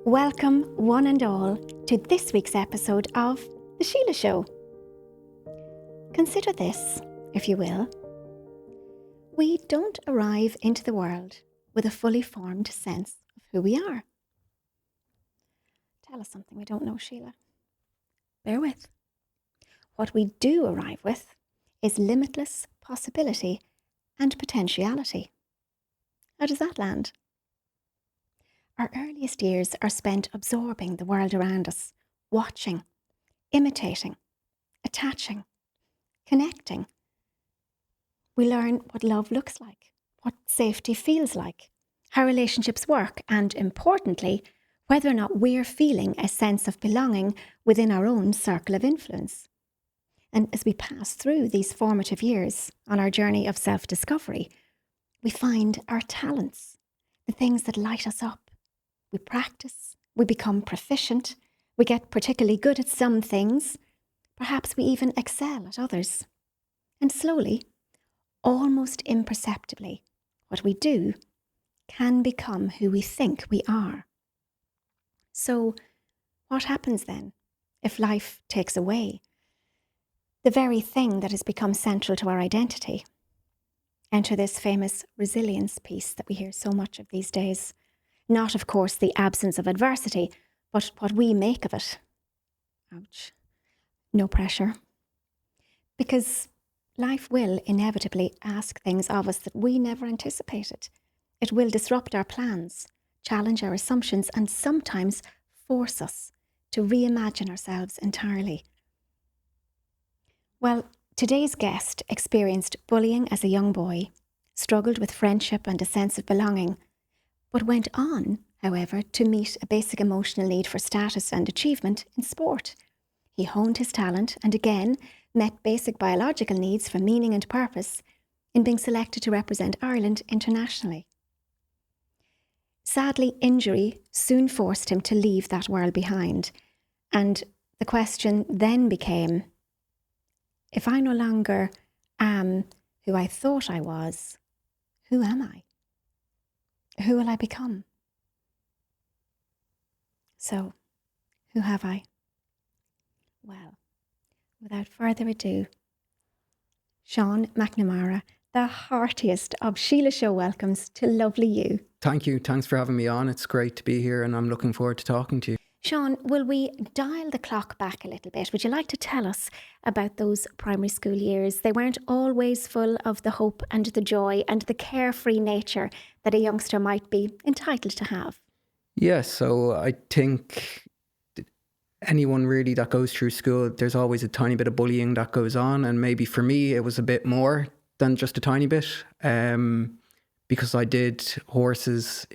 Welcome, one and all, to this week's episode of The Síle Show. Consider this, if you will. We don't arrive into the world with a fully formed sense of who we are. Tell us something we don't know, Síle. Bear with. What we do arrive with is limitless possibility and potentiality. How does that land? Our earliest years are spent absorbing the world around us, watching, imitating, attaching, connecting. We learn what love looks like, what safety feels like, how relationships work, and importantly, whether or not we're feeling a sense of belonging within our own circle of influence. And as we pass through these formative years on our journey of self-discovery, we find our talents, the things that light us up. We practice, we become proficient, we get particularly good at some things, perhaps we even excel at others. And slowly, almost imperceptibly, what we do can become who we think we are. So, what happens then if life takes away the very thing that has become central to our identity? Enter this famous resilience piece that we hear so much of these days. Not, of course, the absence of adversity, but what we make of it. Ouch. No pressure. Because life will inevitably ask things of us that we never anticipated. It will disrupt our plans, challenge our assumptions, and sometimes force us to reimagine ourselves entirely. Well, today's guest experienced bullying as a young boy, struggled with friendship and a sense of belonging, but went on, however, to meet a basic emotional need for status and achievement in sport. He honed his talent and again met basic biological needs for meaning and purpose in being selected to represent Ireland internationally. Sadly, injury soon forced him to leave that world behind, and the question then became, if I no longer am who I thought I was, who am I? Who will I become? So, who have I? Well, without further ado, Seán McNamara, the heartiest of Síle Show welcomes to lovely you. Thank you. Thanks for having me on. It's great to be here and I'm looking forward to talking to you. Seán, will we dial the clock back a little bit? Would you like to tell us about those primary school years? They weren't always full of the hope and the joy and the carefree nature that a youngster might be entitled to have. Yes, so I think anyone really that goes through school, there's always a tiny bit of bullying that goes on. And maybe for me, it was a bit more than just a tiny bit because I did horses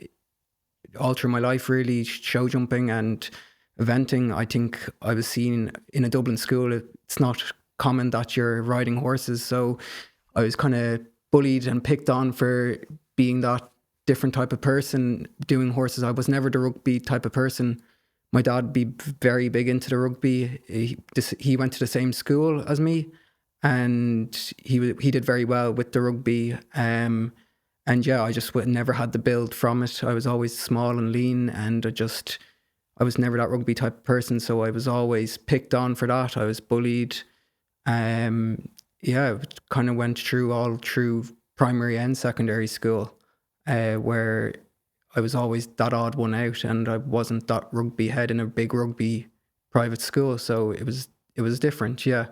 all through my life, really, show jumping and eventing. I think I was seen in a Dublin school. It's not common that you're riding horses. So I was kind of bullied and picked on for being that different type of person doing horses. I was never the rugby type of person. My dad be very big into the rugby. He went to the same school as me and he did very well with the rugby. And yeah, I just never had the build from it. I was always small and lean and I was never that rugby type of person. So I was always picked on for that. I was bullied. It kind of went all through primary and secondary school where I was always that odd one out and I wasn't that rugby head in a big rugby private school. So it was different, yeah.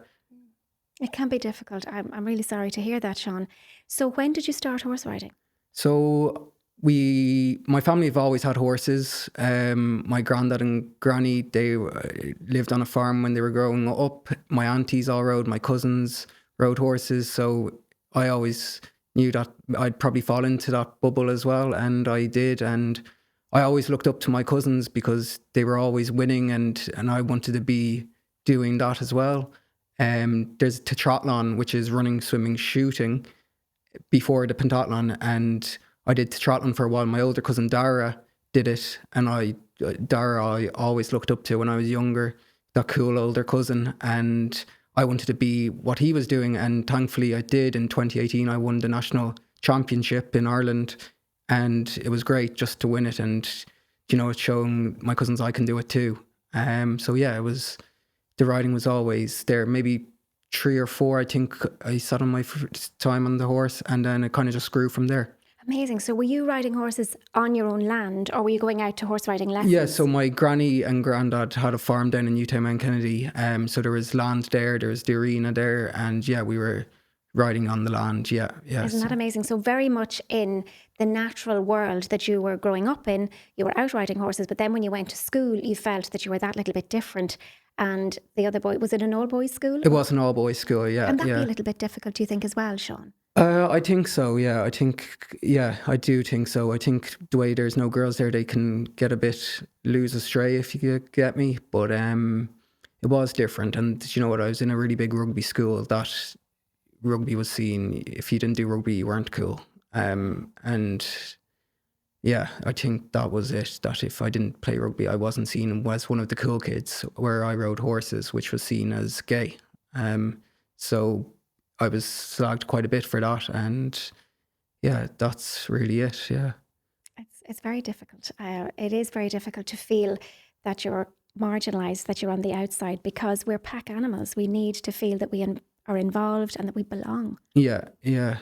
It can be difficult. I'm really sorry to hear that, Seán. So when did you start horse riding? So my family have always had horses. My granddad and granny, they lived on a farm when they were growing up. My aunties all rode, my cousins rode horses. So I always knew that I'd probably fall into that bubble as well. And I did. And I always looked up to my cousins because they were always winning and I wanted to be doing that as well. There's triathlon, which is running, swimming, shooting before the pentathlon, and I did triathlon for a while. My older cousin Dara did it, and Dara I always looked up to when I was younger, that cool older cousin, and I wanted to be what he was doing, and thankfully I did. In 2018 I won the national championship in Ireland, and it was great just to win it, and it's showing my cousins I can do it too. So yeah, the riding was always there. Maybe 3 or 4, I think I sat on my first time on the horse, and then it kind of just grew from there. Amazing. So were you riding horses on your own land, or were you going out to horse riding lessons? Yeah, so my granny and granddad had a farm down in Newtown Kennedy. So there was land there was the arena there, and yeah, we were riding on the land. Yeah. Isn't that amazing? So very much in the natural world that you were growing up in, you were out riding horses, but then when you went to school, you felt that you were that little bit different. And the other boy, was it an all-boys school? It was an all-boys school, yeah. And that'd be a little bit difficult, do you think, as well, Seán? I think so, yeah. I do think so. I think the way there's no girls there, they can get a bit lose astray, if you get me. But it was different. And you know what? I was in a really big rugby school that rugby was seen. If you didn't do rugby, you weren't cool. And yeah, I think that was it. That if I didn't play rugby, I wasn't seen as one of the cool kids. Where I rode horses, which was seen as gay. So I was slagged quite a bit for that, and yeah, that's really it. Yeah, it's very difficult. It is very difficult to feel that you're marginalised, that you're on the outside, because we're pack animals. We need to feel that we are involved and that we belong. Yeah,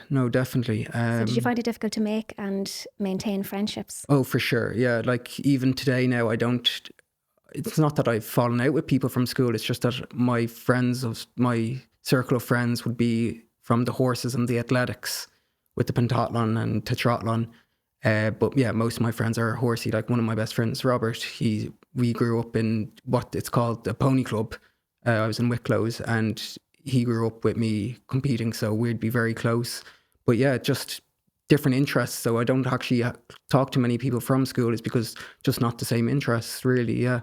no, definitely. So did you find it difficult to make and maintain friendships? Oh, for sure. Yeah, like even today now, it's not that I've fallen out with people from school. It's just that my circle of friends would be from the horses and the athletics, with the pentathlon and tetrathlon. But yeah, most of my friends are horsey. Like one of my best friends, Robert, we grew up in what it's called the pony club. I was in Wicklow's, and he grew up with me competing, so we'd be very close. But yeah, just different interests. So I don't actually talk to many people from school. It's because just not the same interests, really. Yeah.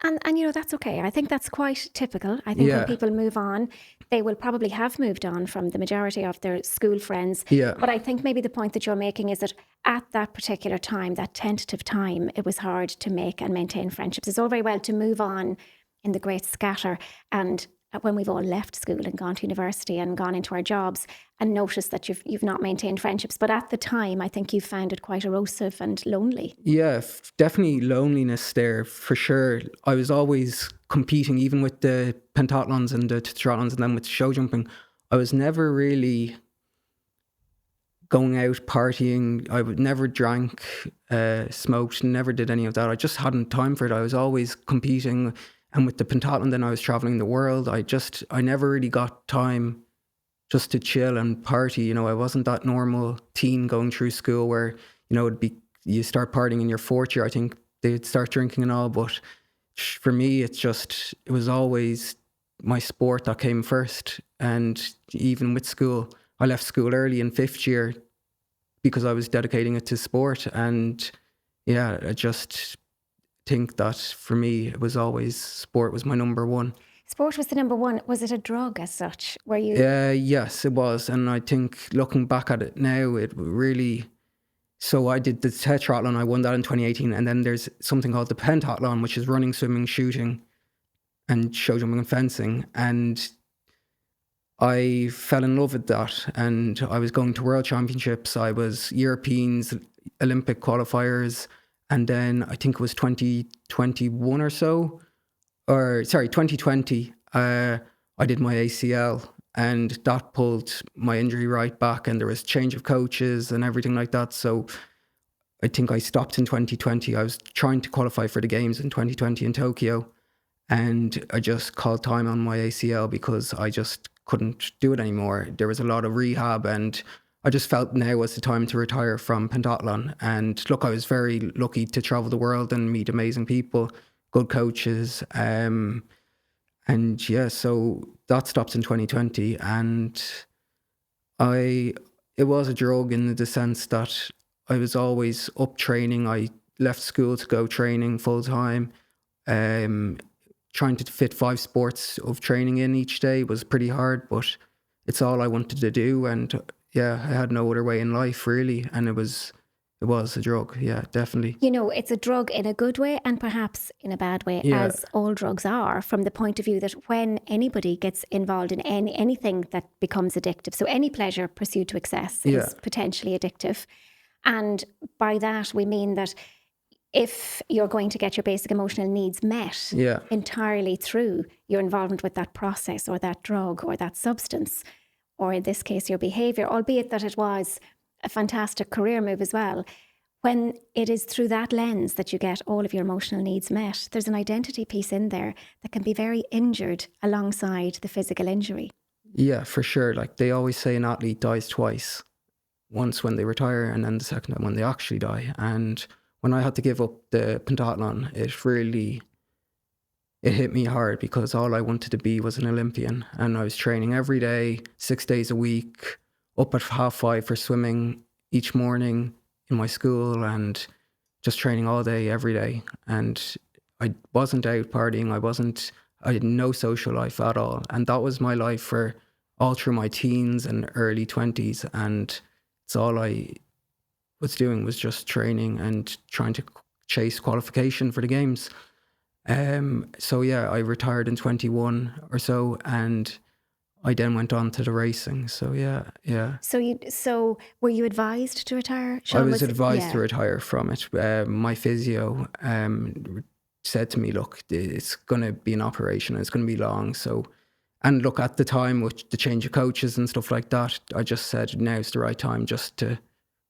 And that's okay. I think that's quite typical. I think when people move on, they will probably have moved on from the majority of their school friends. Yeah. But I think maybe the point that you're making is that at that particular time, that tentative time, it was hard to make and maintain friendships. It's all very well to move on in the great scatter, and when we've all left school and gone to university and gone into our jobs, and noticed that you've not maintained friendships. But at the time, I think you found it quite erosive and lonely. Yeah, definitely loneliness there, for sure. I was always competing, even with the pentathlons and the tetrathlons, and then with show jumping. I was never really going out partying. I never drank, smoked, never did any of that. I just hadn't time for it. I was always competing. And with the pentathlon, then I was traveling the world. I never really got time just to chill and party. I wasn't that normal teen going through school where, you start partying in your 4th year. I think they'd start drinking and all. But for me, it was always my sport that came first. And even with school, I left school early in 5th year because I was dedicating it to sport. And yeah, I just think that for me, it was always sport was my number one. Sport was the number one. Was it a drug as such? Were you? Yes, it was. And I think looking back at it now, it really... So I did the tetrathlon, I won that in 2018. And then there's something called the pentathlon, which is running, swimming, shooting, and show jumping and fencing. And I fell in love with that. And I was going to world championships. I was Europeans, Olympic qualifiers. And then I think it was 2021 or so, 2020, I did my ACL, and that pulled my injury right back, and there was change of coaches and everything like that. So I think I stopped in 2020. I was trying to qualify for the games in 2020 in Tokyo, and I just called time on my ACL because I just couldn't do it anymore. There was a lot of rehab, and I just felt now was the time to retire from pentathlon. And look, I was very lucky to travel the world and meet amazing people, good coaches. And yeah, so that stopped in 2020. And it was a drug in the sense that I was always up training. I left school to go training full time. Trying to fit 5 sports of training in each day was pretty hard, but it's all I wanted to do. And yeah, I had no other way in life really, and it was a drug. Yeah, definitely. It's a drug in a good way and perhaps in a bad way, as all drugs are, from the point of view that when anybody gets involved in anything that becomes addictive, so any pleasure pursued to excess is potentially addictive. And by that we mean that if you're going to get your basic emotional needs met entirely through your involvement with that process or that drug or that substance, or in this case, your behaviour, albeit that it was a fantastic career move as well, when it is through that lens that you get all of your emotional needs met, there's an identity piece in there that can be very injured alongside the physical injury. Yeah, for sure. Like they always say an athlete dies twice. Once when they retire and then the second time when they actually die. And when I had to give up the pentathlon, it hit me hard because all I wanted to be was an Olympian. And I was training every day, 6 days a week, up at 5:30 for swimming each morning in my school and just training all day, every day. And I wasn't out partying. I had no social life at all. And that was my life for all through my teens and early 20s. And it's all I was doing was just training and trying to chase qualification for the games. So yeah, I retired in 21 or so, and I then went on to the racing. So yeah. So were you advised to retire, I Seán? was advised to retire from it. My physio said to me, look, it's going to be an operation. It's going to be long. So, and look, at the time with the change of coaches and stuff like that, I just said now's the right time just to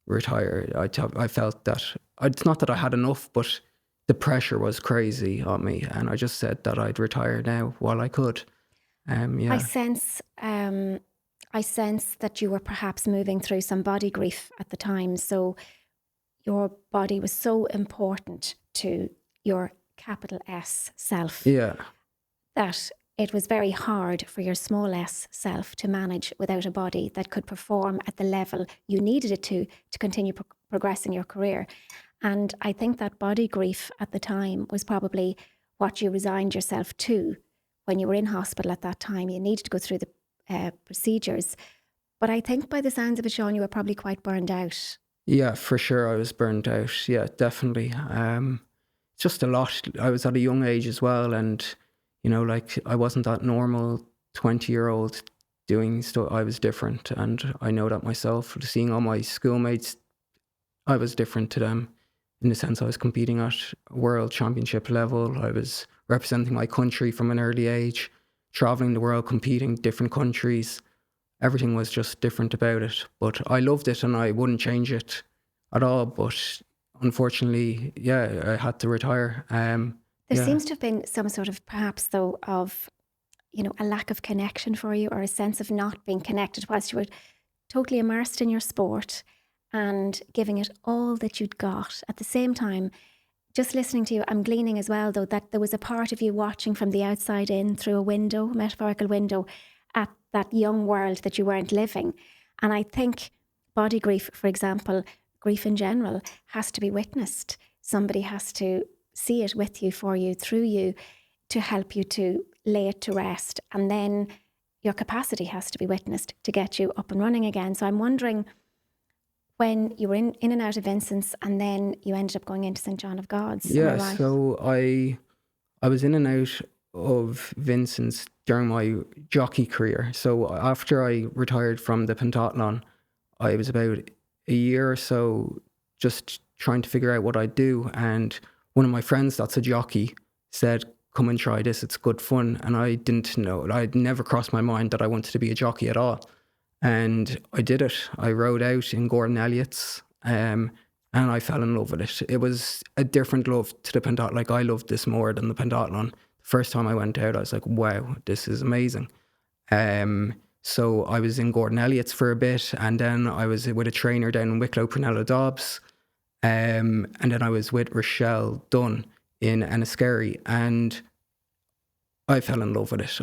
retire. I felt that, it's not that I had enough, but the pressure was crazy on me. And I just said that I'd retire now while I could. Yeah. I sense that you were perhaps moving through some body grief at the time. So your body was so important to your capital S self. Yeah. That it was very hard for your small s self to manage without a body that could perform at the level you needed it to continue progressing your career. And I think that body grief at the time was probably what you resigned yourself to when you were in hospital at that time. You needed to go through the procedures. But I think by the sounds of it, Seán, you were probably quite burned out. Yeah, for sure. I was burnt out. Yeah, definitely. Just a lot. I was at a young age as well. And, you know, like I wasn't that normal 20-year-old doing stuff. I was different. And I know that myself. Seeing all my schoolmates, I was different to them in the sense I was competing at world championship level. I was representing my country from an early age, traveling the world, competing different countries. Everything was just different about it. But I loved it and I wouldn't change it at all. But unfortunately, yeah, I had to retire. There seems to have been some sort of, perhaps though, of, you know, a lack of connection for you, or a sense of not being connected whilst you were totally immersed in your sport and giving it all that you'd got. At the same time, just listening to you, I'm gleaning as well, though, that there was a part of you watching from the outside in through a window, a metaphorical window, at that young world that you weren't living. And I think body grief, for example, grief in general, has to be witnessed. Somebody has to see it with you, for you, through you, to help you to lay it to rest. And then your capacity has to be witnessed to get you up and running again. So I'm wondering, when you were in and out of Vincent's and then you ended up going into St. John of God's. Yeah, right? So I was in and out of Vincent's during my jockey career. So after I retired from the pentathlon, I was about a year or so just trying to figure out what I'd do. And one of my friends that's a jockey said, come and try this, it's good fun. And I didn't know, I'd never crossed my mind that I wanted to be a jockey at all. And I did it. I rode out in Gordon Elliott's and I fell in love with it. It was a different love to the pentathlon. Like, I loved this more than the pentathlon. The first time I went out, I was like, wow, this is amazing. So I was in Gordon Elliott's for a bit, and then I was with a trainer down in Wicklow, Prunella Dobbs. And then I was with Rochelle Dunn in Enniskerry, and I fell in love with it.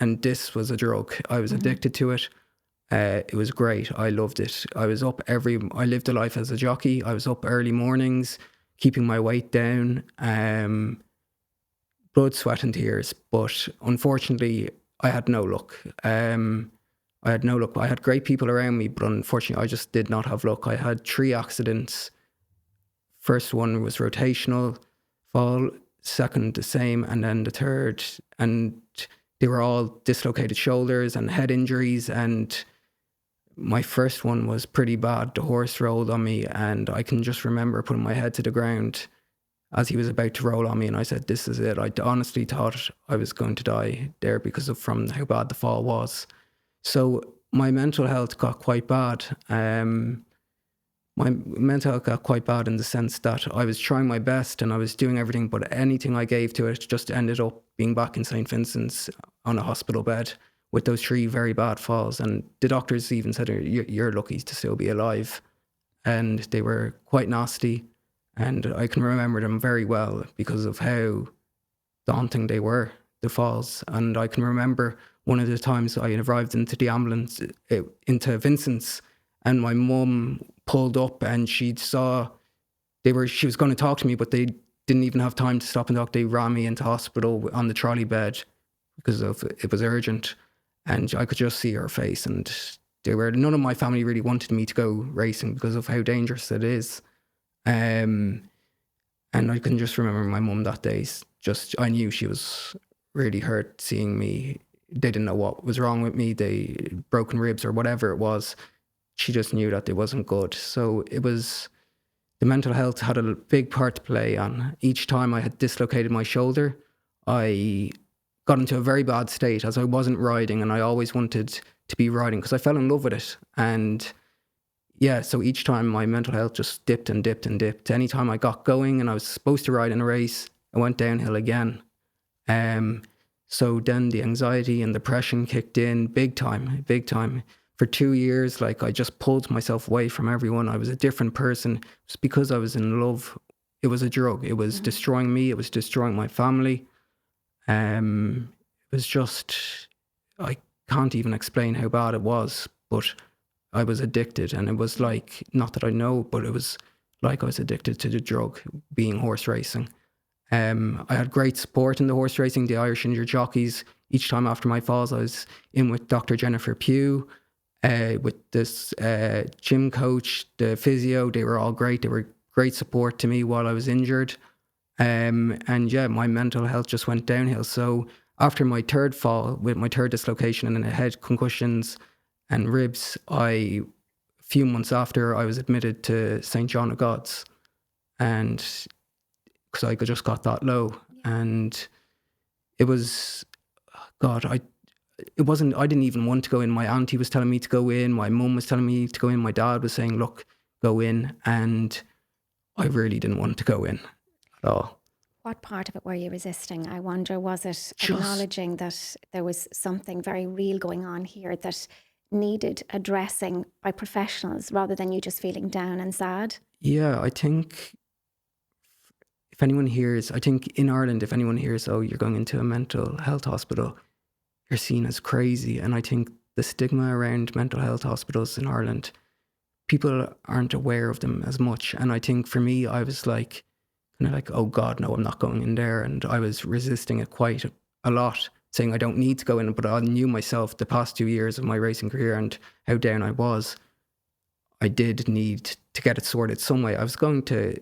And this was a drug. I was addicted to it. It was great. I loved it. I lived a life as a jockey. I was up early mornings, keeping my weight down, blood, sweat and tears. But unfortunately, I had no luck. I had great people around me, but unfortunately, I just did not have luck. I had 3 accidents. First one was rotational fall, second the same, and then the third. And they were all dislocated shoulders and head injuries, and my first one was pretty bad. The horse rolled on me, and I can just remember putting my head to the ground as he was about to roll on me, and I said, "This is it." I honestly thought I was going to die there from how bad the fall was. So my mental health got quite bad. My mental health got quite bad in the sense that I was trying my best and I was doing everything, but anything I gave to it just ended up being back in St. Vincent's on a hospital bed with those 3 very bad falls. And the doctors even said, "You're lucky to still be alive." And they were quite nasty. And I can remember them very well because of how daunting they were, the falls. And I can remember one of the times I arrived into the ambulance, into Vincent's, and my mum pulled up and she was going to talk to me, but they didn't even have time to stop and talk. They ran me into hospital on the trolley bed because it was urgent. And I could just see her face. And none of my family really wanted me to go racing because of how dangerous it is. And I can just remember my mum that day. I knew she was really hurt seeing me. They didn't know what was wrong with me. They broken ribs or whatever it was. She just knew that it wasn't good. So the mental health had a big part to play on. Each time I had dislocated my shoulder, I got into a very bad state as I wasn't riding, and I always wanted to be riding because I fell in love with it. And yeah, so each time my mental health just dipped and dipped and dipped. Anytime I got going and I was supposed to ride in a race, I went downhill again. So then the anxiety and depression kicked in big time. For 2 years, like, I just pulled myself away from everyone. I was a different person. Just because I was in love. It was a drug. It was destroying me. It was destroying my family. It was just, I can't even explain how bad it was, but I was addicted. And it was like, not that I know, but it was like I was addicted to the drug, being horse racing. I had great support in the horse racing, the Irish injured jockeys. Each time after my falls, I was in with Dr. Jennifer Pugh, with this gym coach, the physio. They were all great. They were great support to me while I was injured. And yeah, my mental health just went downhill. So after my 3rd fall, with my 3rd dislocation and head concussions and ribs, a few months after, I was admitted to St. John of God's. And because I just got that low. And it was, God, I didn't even want to go in. My auntie was telling me to go in. My mum was telling me to go in. My dad was saying, "Look, go in." And I really didn't want to go in at all. What part of it were you resisting? I wonder, was it acknowledging that there was something very real going on here that needed addressing by professionals rather than you just feeling down and sad? Yeah, I think in Ireland, if anyone hears, "Oh, you're going into a mental health hospital," you're seen as crazy. And I think the stigma around mental health hospitals in Ireland, people aren't aware of them as much. And I think for me, I was like, "Oh God, no, I'm not going in there." And I was resisting it quite a lot, saying I don't need to go in. But I knew myself the past 2 years of my racing career and how down I was. I did need to get it sorted some way. I was going to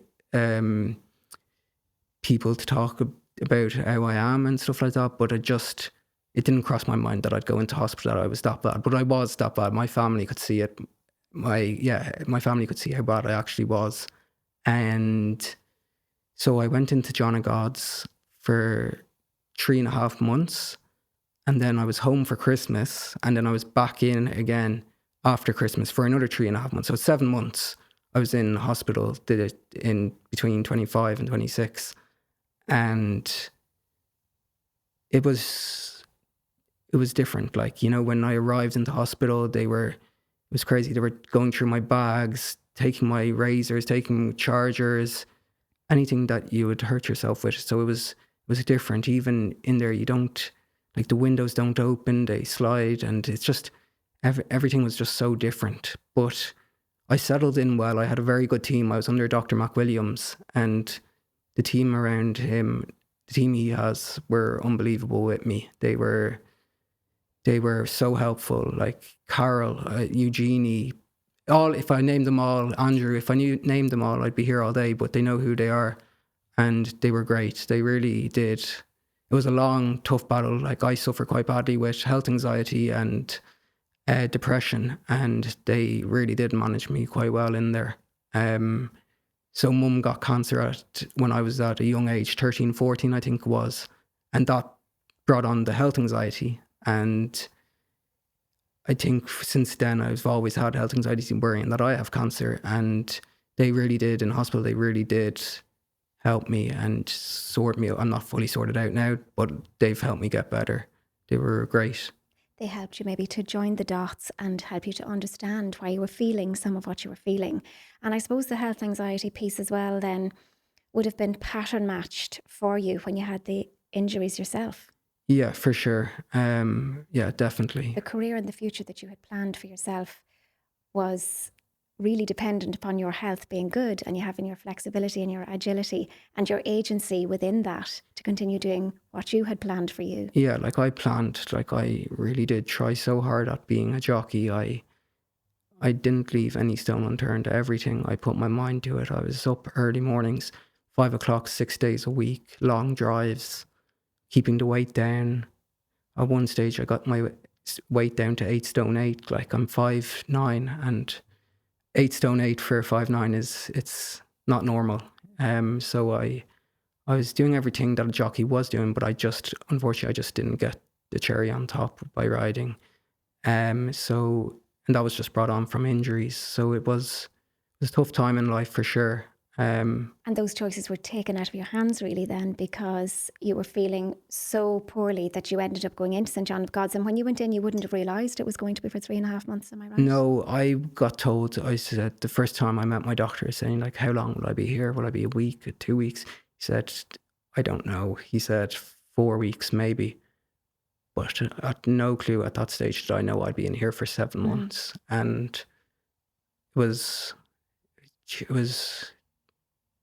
people to talk about how I am and stuff like that, but it didn't cross my mind that I'd go into hospital, that I was that bad. But I was that bad. My family could see it. My family could see how bad I actually was. And so I went into John of God's for 3.5 months. And then I was home for Christmas. And then I was back in again after Christmas for another 3.5 months. So 7 months I was in hospital, did it in between 25 and 26. And it was different. Like, when I arrived into hospital, it was crazy. They were going through my bags, taking my razors, taking chargers, anything that you would hurt yourself with. So it was different. Even in there, the windows don't open, they slide, and it's just, everything was just so different. But I settled in well. I had a very good team. I was under Dr. McWilliams, and the team around him, the team he has, were unbelievable with me. They were so helpful. Like Carol, Eugenie, if I named them all, Andrew, if I named them all, I'd be here all day, but they know who they are. And they were great. They really did. It was a long, tough battle. Like, I suffer quite badly with health anxiety and depression, and they really did manage me quite well in there. So mum got cancer when I was at a young age, 13, 14, I think it was. And that brought on the health anxiety. And I think since then I've always had health anxiety and worrying that I have cancer. And they really did, in hospital, they really did help me and sort me out. I'm not fully sorted out now, but they've helped me get better. They were great. They helped you maybe to join the dots and help you to understand why you were feeling some of what you were feeling. And I suppose the health anxiety piece as well then would have been pattern matched for you when you had the injuries yourself. Yeah, for sure. Yeah, definitely. The career and the future that you had planned for yourself was really dependent upon your health being good and you having your flexibility and your agility and your agency within that to continue doing what you had planned for you. Yeah, like I planned, like I really did try so hard at being a jockey. I didn't leave any stone unturned. Everything, I put my mind to it. I was up early mornings, 5 o'clock, 6 days a week, long drives, keeping the weight down. At one stage, I got my weight down to 8 stone 8. Like I'm 5'9", and 8 stone 8 for 5'9" it's not normal. So I was doing everything that a jockey was doing, but unfortunately I just didn't get the cherry on top by riding. And that was just brought on from injuries. So it was a tough time in life for sure. And those choices were taken out of your hands really then because you were feeling so poorly that you ended up going into St. John of God's. And when you went in, you wouldn't have realised it was going to be for 3.5 months, am I right? No, I got told, I said, the first time I met my doctor saying like, how long will I be here? Will I be a week, 2 weeks? He said, I don't know. He said 4 weeks maybe. But I had no clue at that stage that I know I'd be in here for 7 months. And it was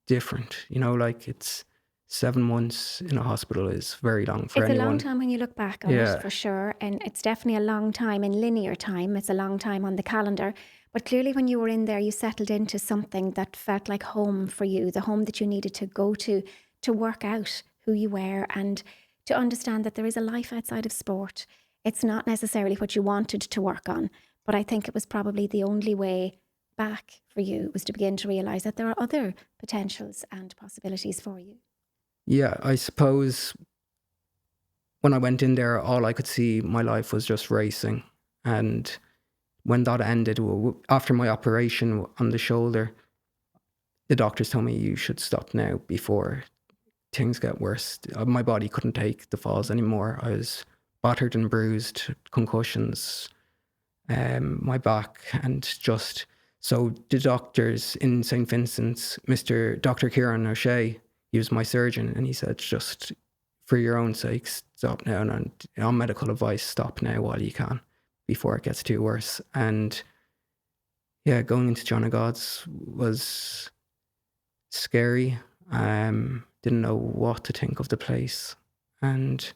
different, like it's 7 months in a hospital is very long for anyone. It's a long time when you look back on it, for sure. And it's definitely a long time in linear time. It's a long time on the calendar. But clearly when you were in there, you settled into something that felt like home for you, the home that you needed to go to work out who you were and to understand that there is a life outside of sport. It's not necessarily what you wanted to work on, but I think it was probably the only way back for you was to begin to realise that there are other potentials and possibilities for you. Yeah, I suppose when I went in there, all I could see my life was just racing. And when that ended, after my operation on the shoulder, the doctors told me you should stop now before things get worse. My body couldn't take the falls anymore. I was battered and bruised, concussions, my back, and just... So the doctors in St. Vincent's, Dr. Kieran O'Shea, he was my surgeon, and he said, just for your own sake, stop now. And on medical advice, stop now while you can before it gets too worse. And yeah, going into John of God's was scary. Didn't know what to think of the place. And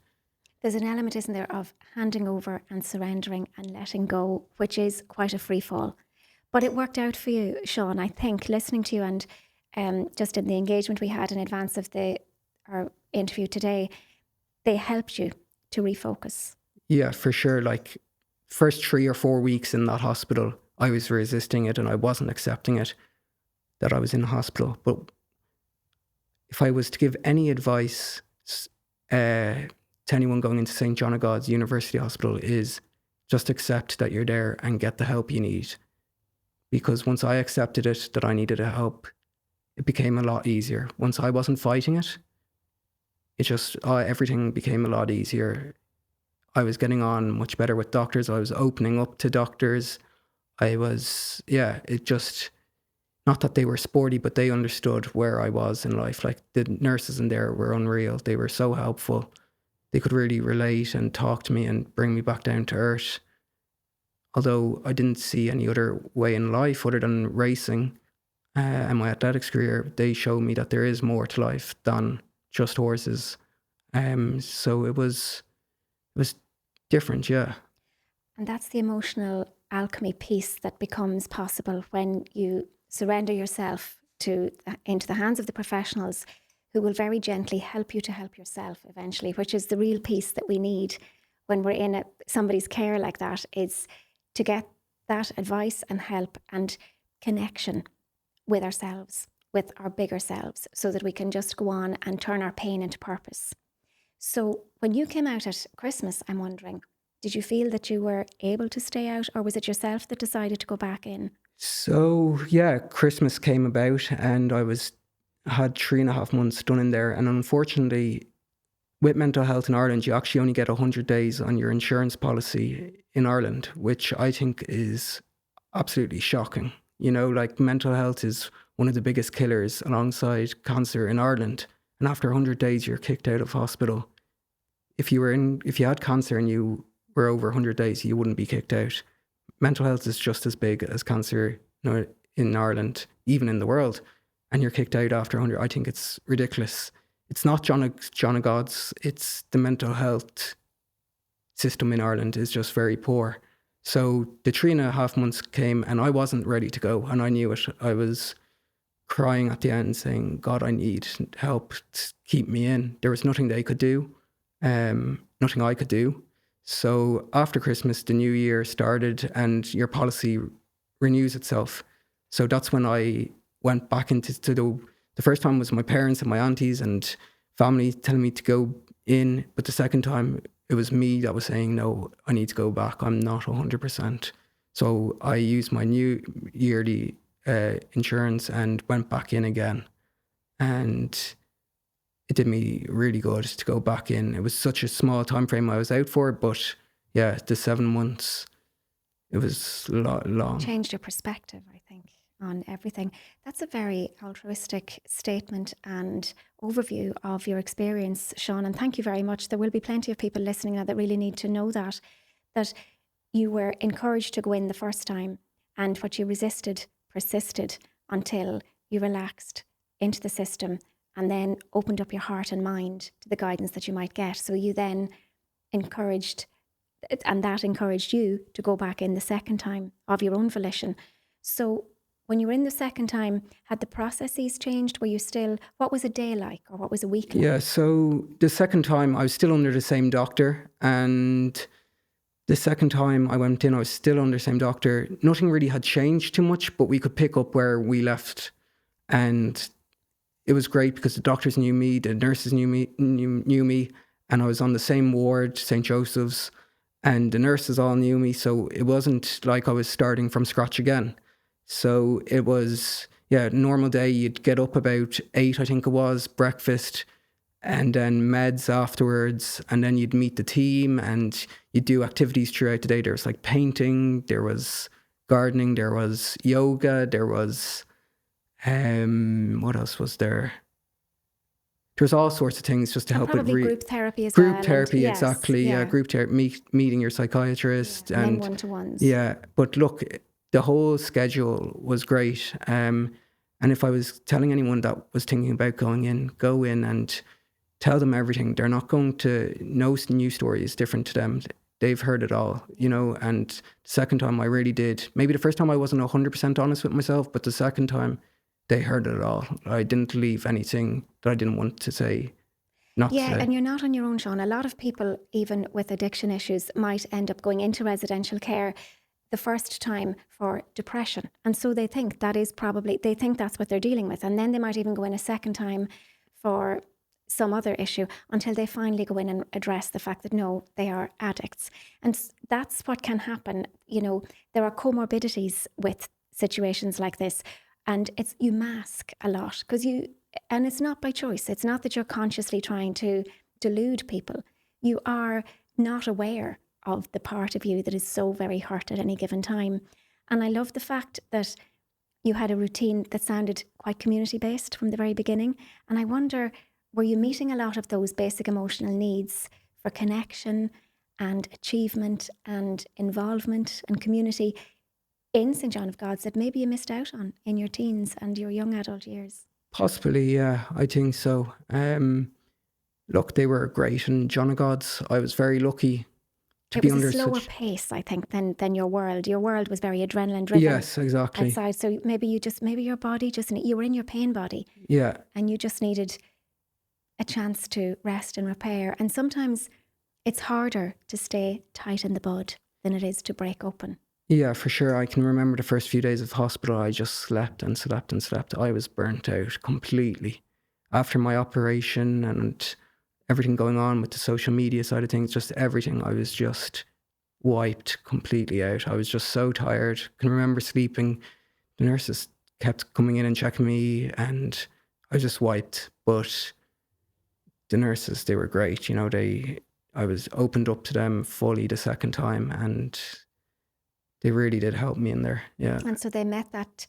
there's an element, isn't there, of handing over and surrendering and letting go, which is quite a free fall. But it worked out for you, Seán. I think listening to you and just in the engagement we had in advance of our interview today, they helped you to refocus. Yeah, for sure. Like first 3 or 4 weeks in that hospital, I was resisting it and I wasn't accepting it that I was in hospital. But if I was to give any advice to anyone going into St. John of God's University Hospital, is just accept that you're there and get the help you need. Because once I accepted it, that I needed help, it became a lot easier. Once I wasn't fighting it, everything became a lot easier. I was getting on much better with doctors. I was opening up to doctors. Not that they were sporty, but they understood where I was in life. Like the nurses in there were unreal. They were so helpful. They could really relate and talk to me and bring me back down to earth. Although I didn't see any other way in life other than racing and my athletics career, they showed me that there is more to life than just horses. So it was different, yeah. And that's the emotional alchemy piece that becomes possible when you surrender yourself into the hands of the professionals who will very gently help you to help yourself eventually, which is the real piece that we need when we're in somebody's care like that, is to get that advice and help and connection with ourselves. with our bigger selves so that we can just go on and turn our pain into purpose. So when you came out at Christmas, I'm wondering, did you feel that you were able to stay out, or was it yourself that decided to go back in? So yeah, Christmas came about and I had 3.5 months done in there. And unfortunately, with mental health in Ireland, you actually only get 100 days on your insurance policy in Ireland, which I think is absolutely shocking. You know, like mental health is one of the biggest killers alongside cancer in Ireland. And after 100 days, you're kicked out of hospital. If you had cancer and you were over 100 days, you wouldn't be kicked out. Mental health is just as big as cancer in Ireland, even in the world. And you're kicked out after 100. I think it's ridiculous. It's not John of God's, it's the mental health system in Ireland is just very poor. So the 3.5 months came and I wasn't ready to go, and I knew it. I was crying at the end saying, God, I need help to keep me in. There was nothing they could do, nothing I could do. So after Christmas, the new year started and your policy renews itself. So that's when I went back into the first time was my parents and my aunties and family telling me to go in. But the second time it was me that was saying, no, I need to go back. I'm not 100%. So I used my new yearly insurance and went back in again. And it did me really good to go back in. It was such a small time frame I was out for, but yeah, the 7 months, it was long. Changed your perspective, I think, on everything. That's a very altruistic statement and overview of your experience, Seán, and thank you very much. There will be plenty of people listening now that really need to know that you were encouraged to go in the first time, and what you resisted persisted until you relaxed into the system and then opened up your heart and mind to the guidance that you might get. So you then encouraged you to go back in the second time of your own volition. So when you were in the second time, had the processes changed? Were you still, what was a day like, or what was a week like? Yeah, so the second time I was still under the same doctor, and the second time I went in, I was still under the same doctor. Nothing really had changed too much, but we could pick up where we left. And it was great because the doctors knew me, the nurses knew me, and I was on the same ward, St. Joseph's, and the nurses all knew me. So it wasn't like I was starting from scratch again. So it was, normal day. You'd get up about 8, I think it was, breakfast, and then meds afterwards. And then you'd meet the team and you'd do activities throughout the day. There was like painting, there was gardening, there was yoga, there was, what else was there? There's all sorts of things just to help it. Group therapy as well. Group therapy, exactly. Yeah, group therapy, meeting your psychiatrist. And then one-to-ones. Yeah, but look, the whole schedule was great. And if I was telling anyone that was thinking about going in, go in and tell them everything. They're not going to, no new story is different to them. They've heard it all, and the second time I really did. Maybe the first time I wasn't 100% honest with myself, but the second time they heard it all. I didn't leave anything that I didn't want to say. And you're not on your own, Seán. A lot of people, even with addiction issues, might end up going into residential care the first time for depression. And so they think that's what they're dealing with. And then they might even go in a second time for some other issue until they finally go in and address the fact that no, they are addicts. And that's what can happen. There are comorbidities with situations like this. And you mask a lot and it's not by choice. It's not that you're consciously trying to delude people. You are not aware of the part of you that is so very hurt at any given time. And I love the fact that you had a routine that sounded quite community-based from the very beginning. And I wonder, were you meeting a lot of those basic emotional needs for connection and achievement and involvement and community in St. John of God's that maybe you missed out on in your teens and your young adult years? Possibly, yeah, I think so. Look, they were great. And John of God's, I was very lucky to be under such... It was a slower pace, I think, than your world. Your world was very adrenaline driven. Yes, exactly. Outside. So maybe your body you were in your pain body. Yeah. And you just needed a chance to rest and repair. And sometimes it's harder to stay tight in the bud than it is to break open. Yeah, for sure. I can remember the first few days of hospital, I just slept and slept and slept. I was burnt out completely. After my operation and everything going on with the social media side of things, just everything, I was just wiped completely out. I was just so tired. I can remember sleeping. The nurses kept coming in and checking me, and I was just wiped. But the nurses, they were great. I was opened up to them fully the second time, and they really did help me in there. Yeah. And so they met that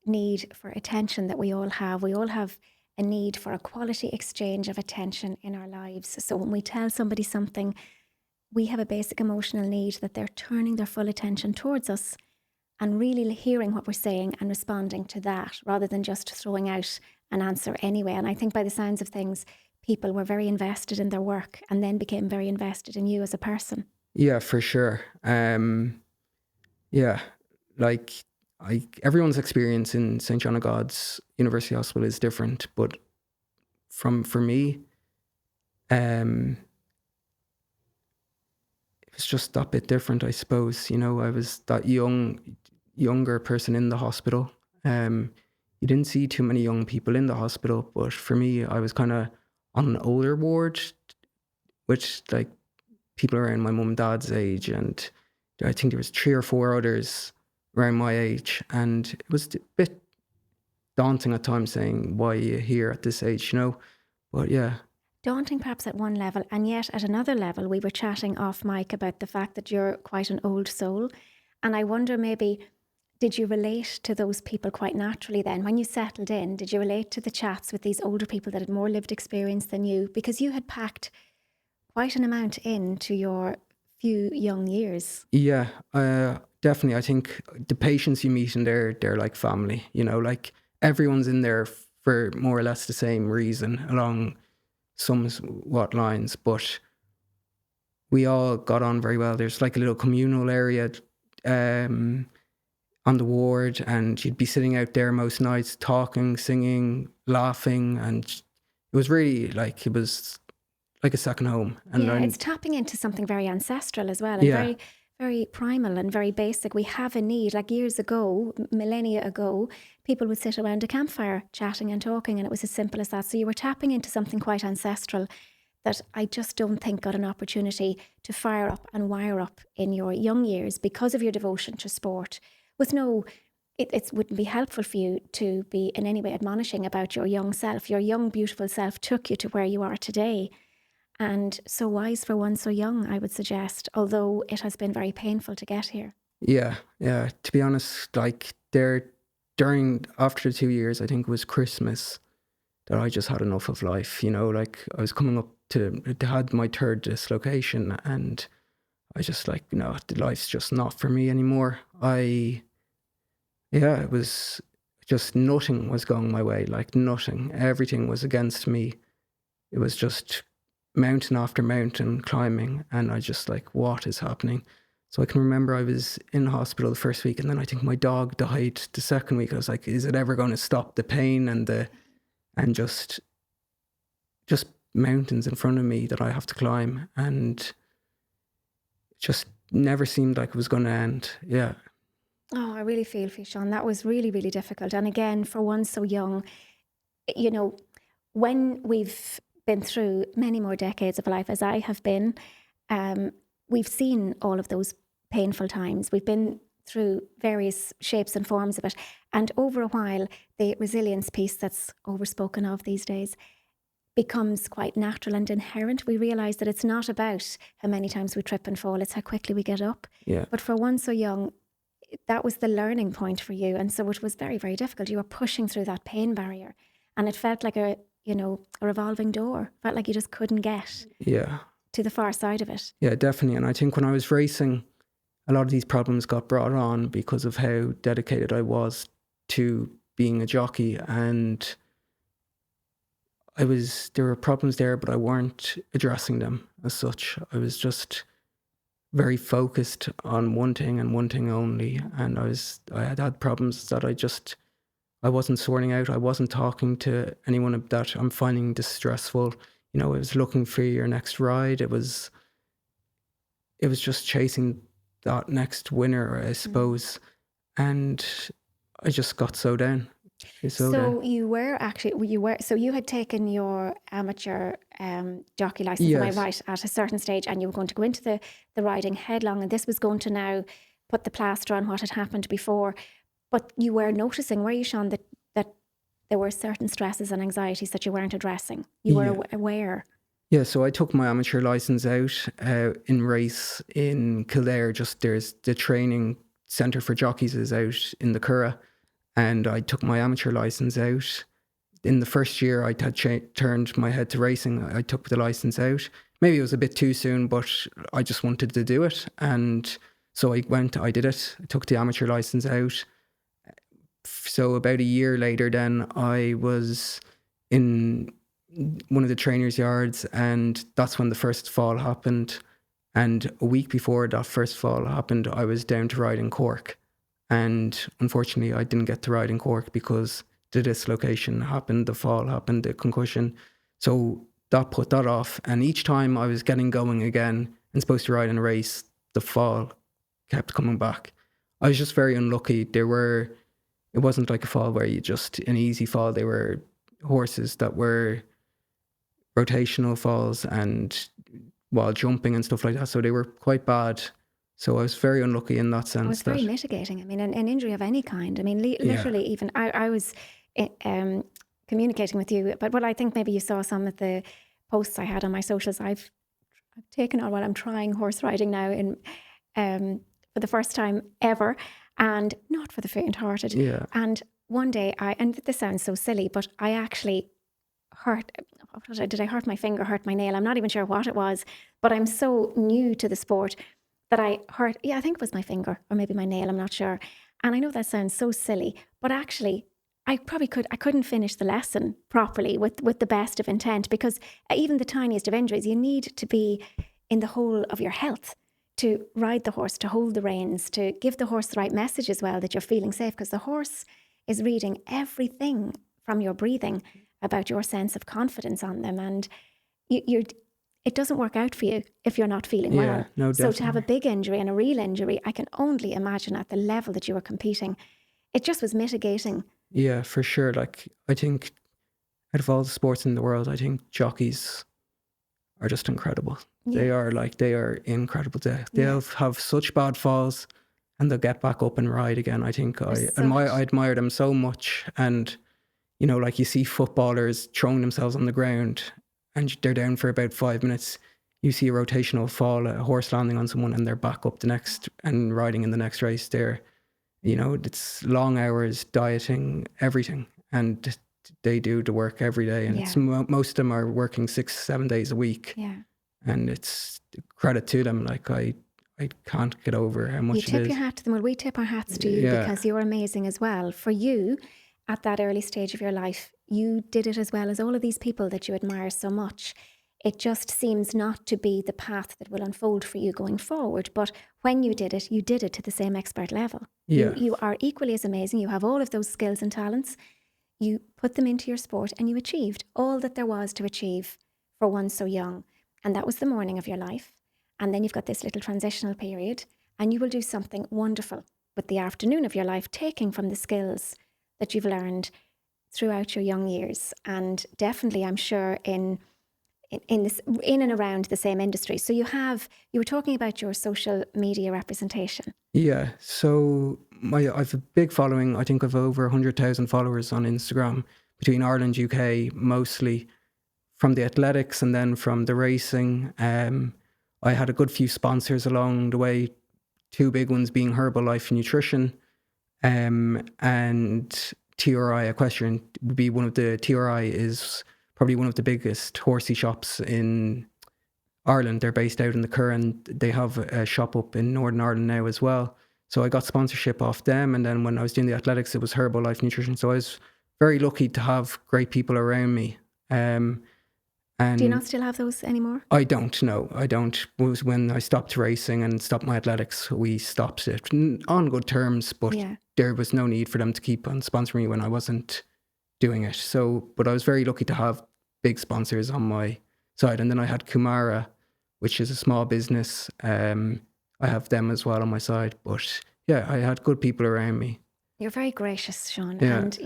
need for attention that we all have. We all have a need for a quality exchange of attention in our lives. So when we tell somebody something, we have a basic emotional need that they're turning their full attention towards us and really hearing what we're saying and responding to that rather than just throwing out an answer anyway. And I think by the sounds of things, people were very invested in their work and then became very invested in you as a person. Yeah, for sure. Yeah, like everyone's experience in St. John of God's University Hospital is different, but for me, it was just that bit different, I suppose. I was that younger person in the hospital. You didn't see too many young people in the hospital, but for me, I was kind of on an older ward, which like people around my mum and dad's age, and I think there was 3 or 4 others around my age, and it was a bit daunting at times saying, why are you here at this age, But yeah. Daunting perhaps at one level, and yet at another level, we were chatting off mic about the fact that you're quite an old soul. And I wonder maybe, did you relate to those people quite naturally then? When you settled in, did you relate to the chats with these older people that had more lived experience than you? Because you had packed quite an amount into your few young years. Yeah, definitely. I think the patients you meet in there, they're like family, like everyone's in there for more or less the same reason along somewhat lines, but we all got on very well. There's like a little communal area on the ward, and you'd be sitting out there most nights talking, singing, laughing, and it was really like, it was like a second home. And it's tapping into something very ancestral as well, and very, very primal and very basic. We have a need. Like years ago, millennia ago, people would sit around a campfire chatting and talking, and it was as simple as that. So you were tapping into something quite ancestral that I just don't think got an opportunity to fire up and wire up in your young years because of your devotion to sport. With it wouldn't be helpful for you to be in any way admonishing about your young self. Your young, beautiful self took you to where you are today. And so wise for one so young, I would suggest, although it has been very painful to get here. Yeah. To be honest, like after the 2 years, I think it was Christmas, that I just had enough of life, like I was coming up had my 3rd dislocation, and I just like, the life's just not for me anymore. It was just nothing was going my way, like nothing. Everything was against me. It was just mountain after mountain climbing, and I just like, what is happening? So I can remember I was in hospital the first week, and then I think my dog died the second week. I was like, is it ever going to stop the pain and just mountains in front of me that I have to climb, and it just never seemed like it was going to end. Yeah. Oh, I really feel for you, Seán. That was really, really difficult. And again, for one so young, when we've been through many more decades of life, as I have been, we've seen all of those painful times. We've been through various shapes and forms of it. And over a while, the resilience piece that's overspoken of these days becomes quite natural and inherent. We realise that it's not about how many times we trip and fall, it's how quickly we get up. Yeah. But for one so young, that was the learning point for you. And so it was very, very difficult. You were pushing through that pain barrier, and it felt like a revolving door. Felt like you just couldn't get to the far side of it. Yeah, definitely. And I think when I was racing, a lot of these problems got brought on because of how dedicated I was to being a jockey, and there were problems there, but I weren't addressing them as such. I was just very focused on one thing and one thing only, and I had problems that I wasn't sorting out. I wasn't talking to anyone that I'm finding distressful. I was looking for your next ride. It was just chasing that next winner, I suppose. And I just got so down. So you had taken your amateur jockey license, am I Yes. right, at a certain stage, and you were going to go into the riding headlong, and this was going to now put the plaster on what had happened before. But you were noticing, were you, Seán, that there were certain stresses and anxieties that you weren't addressing? You were aware? Yeah, so I took my amateur license out in race in Kildare. Just there's the training centre for jockeys is out in the Curragh, and I took my amateur license out. In the first year, I had turned my head to racing. I took the license out. Maybe it was a bit too soon, but I just wanted to do it, and so I did it. I took the amateur license out. So about a year later, then I was in one of the trainers' yards, and that's when the first fall happened. And a week before that first fall happened, I was down to ride in Cork, and unfortunately I didn't get to ride in Cork because the dislocation happened, the fall happened, the concussion. So that put that off, and each time I was getting going again and supposed to ride in a race, the fall kept coming back. I was just very unlucky. It wasn't like a fall where you just an easy fall. They were horses that were rotational falls and while jumping and stuff like that. So they were quite bad. So I was very unlucky in that sense. It was very mitigating. I mean, an injury of any kind. I mean, literally, even I was communicating with you, but I think maybe you saw some of the posts I had on my socials. I've taken on what I'm trying horse riding now in for the first time ever, and not for the faint-hearted. Yeah. And one day and this sounds so silly, but I actually did I hurt my finger, hurt my nail? I'm not even sure what it was, but I'm so new to the sport that I hurt, I think it was my finger or maybe my nail, I'm not sure. And I know that sounds so silly, but actually I couldn't finish the lesson properly with the best of intent, because even the tiniest of injuries, you need to be in the whole of your health to ride the horse, to hold the reins, to give the horse the right message as well, that you're feeling safe, because the horse is reading everything from your breathing about your sense of confidence on them, and it doesn't work out for you if you're not feeling well. No, so to have a big injury and a real injury, I can only imagine at the level that you were competing, it just was mitigating. Yeah, for sure. Like, I think out of all the sports in the world, I think jockeys are just incredible. Yeah. They are incredible. They'll have such bad falls and they'll get back up and ride again. I think I admire them so much. And you know, like you see footballers throwing themselves on the ground and they're down for about 5 minutes. You see a rotational fall, a horse landing on someone, and they're back up the next and riding in the next race. You know, it's long hours, dieting, everything. And they do the work every day. And it's most of them are working 6-7 days a week. Yeah. And it's credit to them. Like, I can't get over how much it is. You tip your hat to them. Well, we tip our hats to you because you're amazing as well. For you, at that early stage of your life, you did it as well as all of these people that you admire so much. It just seems not to be the path that will unfold for you going forward. But when you did it to the same expert level. Yeah. You are equally as amazing. You have all of those skills and talents. You put them into your sport and you achieved all that there was to achieve for one so young. And that was the morning of your life. And then you've got this little transitional period, and you will do something wonderful with the afternoon of your life, taking from the skills that you've learned throughout your young years. And definitely, I'm sure, in and around the same industry. So you were talking about your social media representation. Yeah. So I've a big following. I think I've over 100,000 followers on Instagram between Ireland, UK, mostly from the athletics and then from the racing. I had a good few sponsors along the way, 2 big ones being Herbalife Nutrition, and TRI Equestrian would be one of the. TRI is probably one of the biggest horsey shops in Ireland. They're based out in the Curragh, and they have a shop up in Northern Ireland now as well. So I got sponsorship off them, and then when I was doing the athletics, it was Herbalife Nutrition. So I was very lucky to have great people around me. And do you not still have those anymore? I don't. No, I don't. It was when I stopped racing and stopped my athletics, we stopped it on good terms, but there was no need for them to keep on sponsoring me when I wasn't doing it. So, but I was very lucky to have big sponsors on my side. And then I had Kumara, which is a small business, I have them as well on my side. But yeah, I had good people around me. You're very gracious, Sean, Yeah. and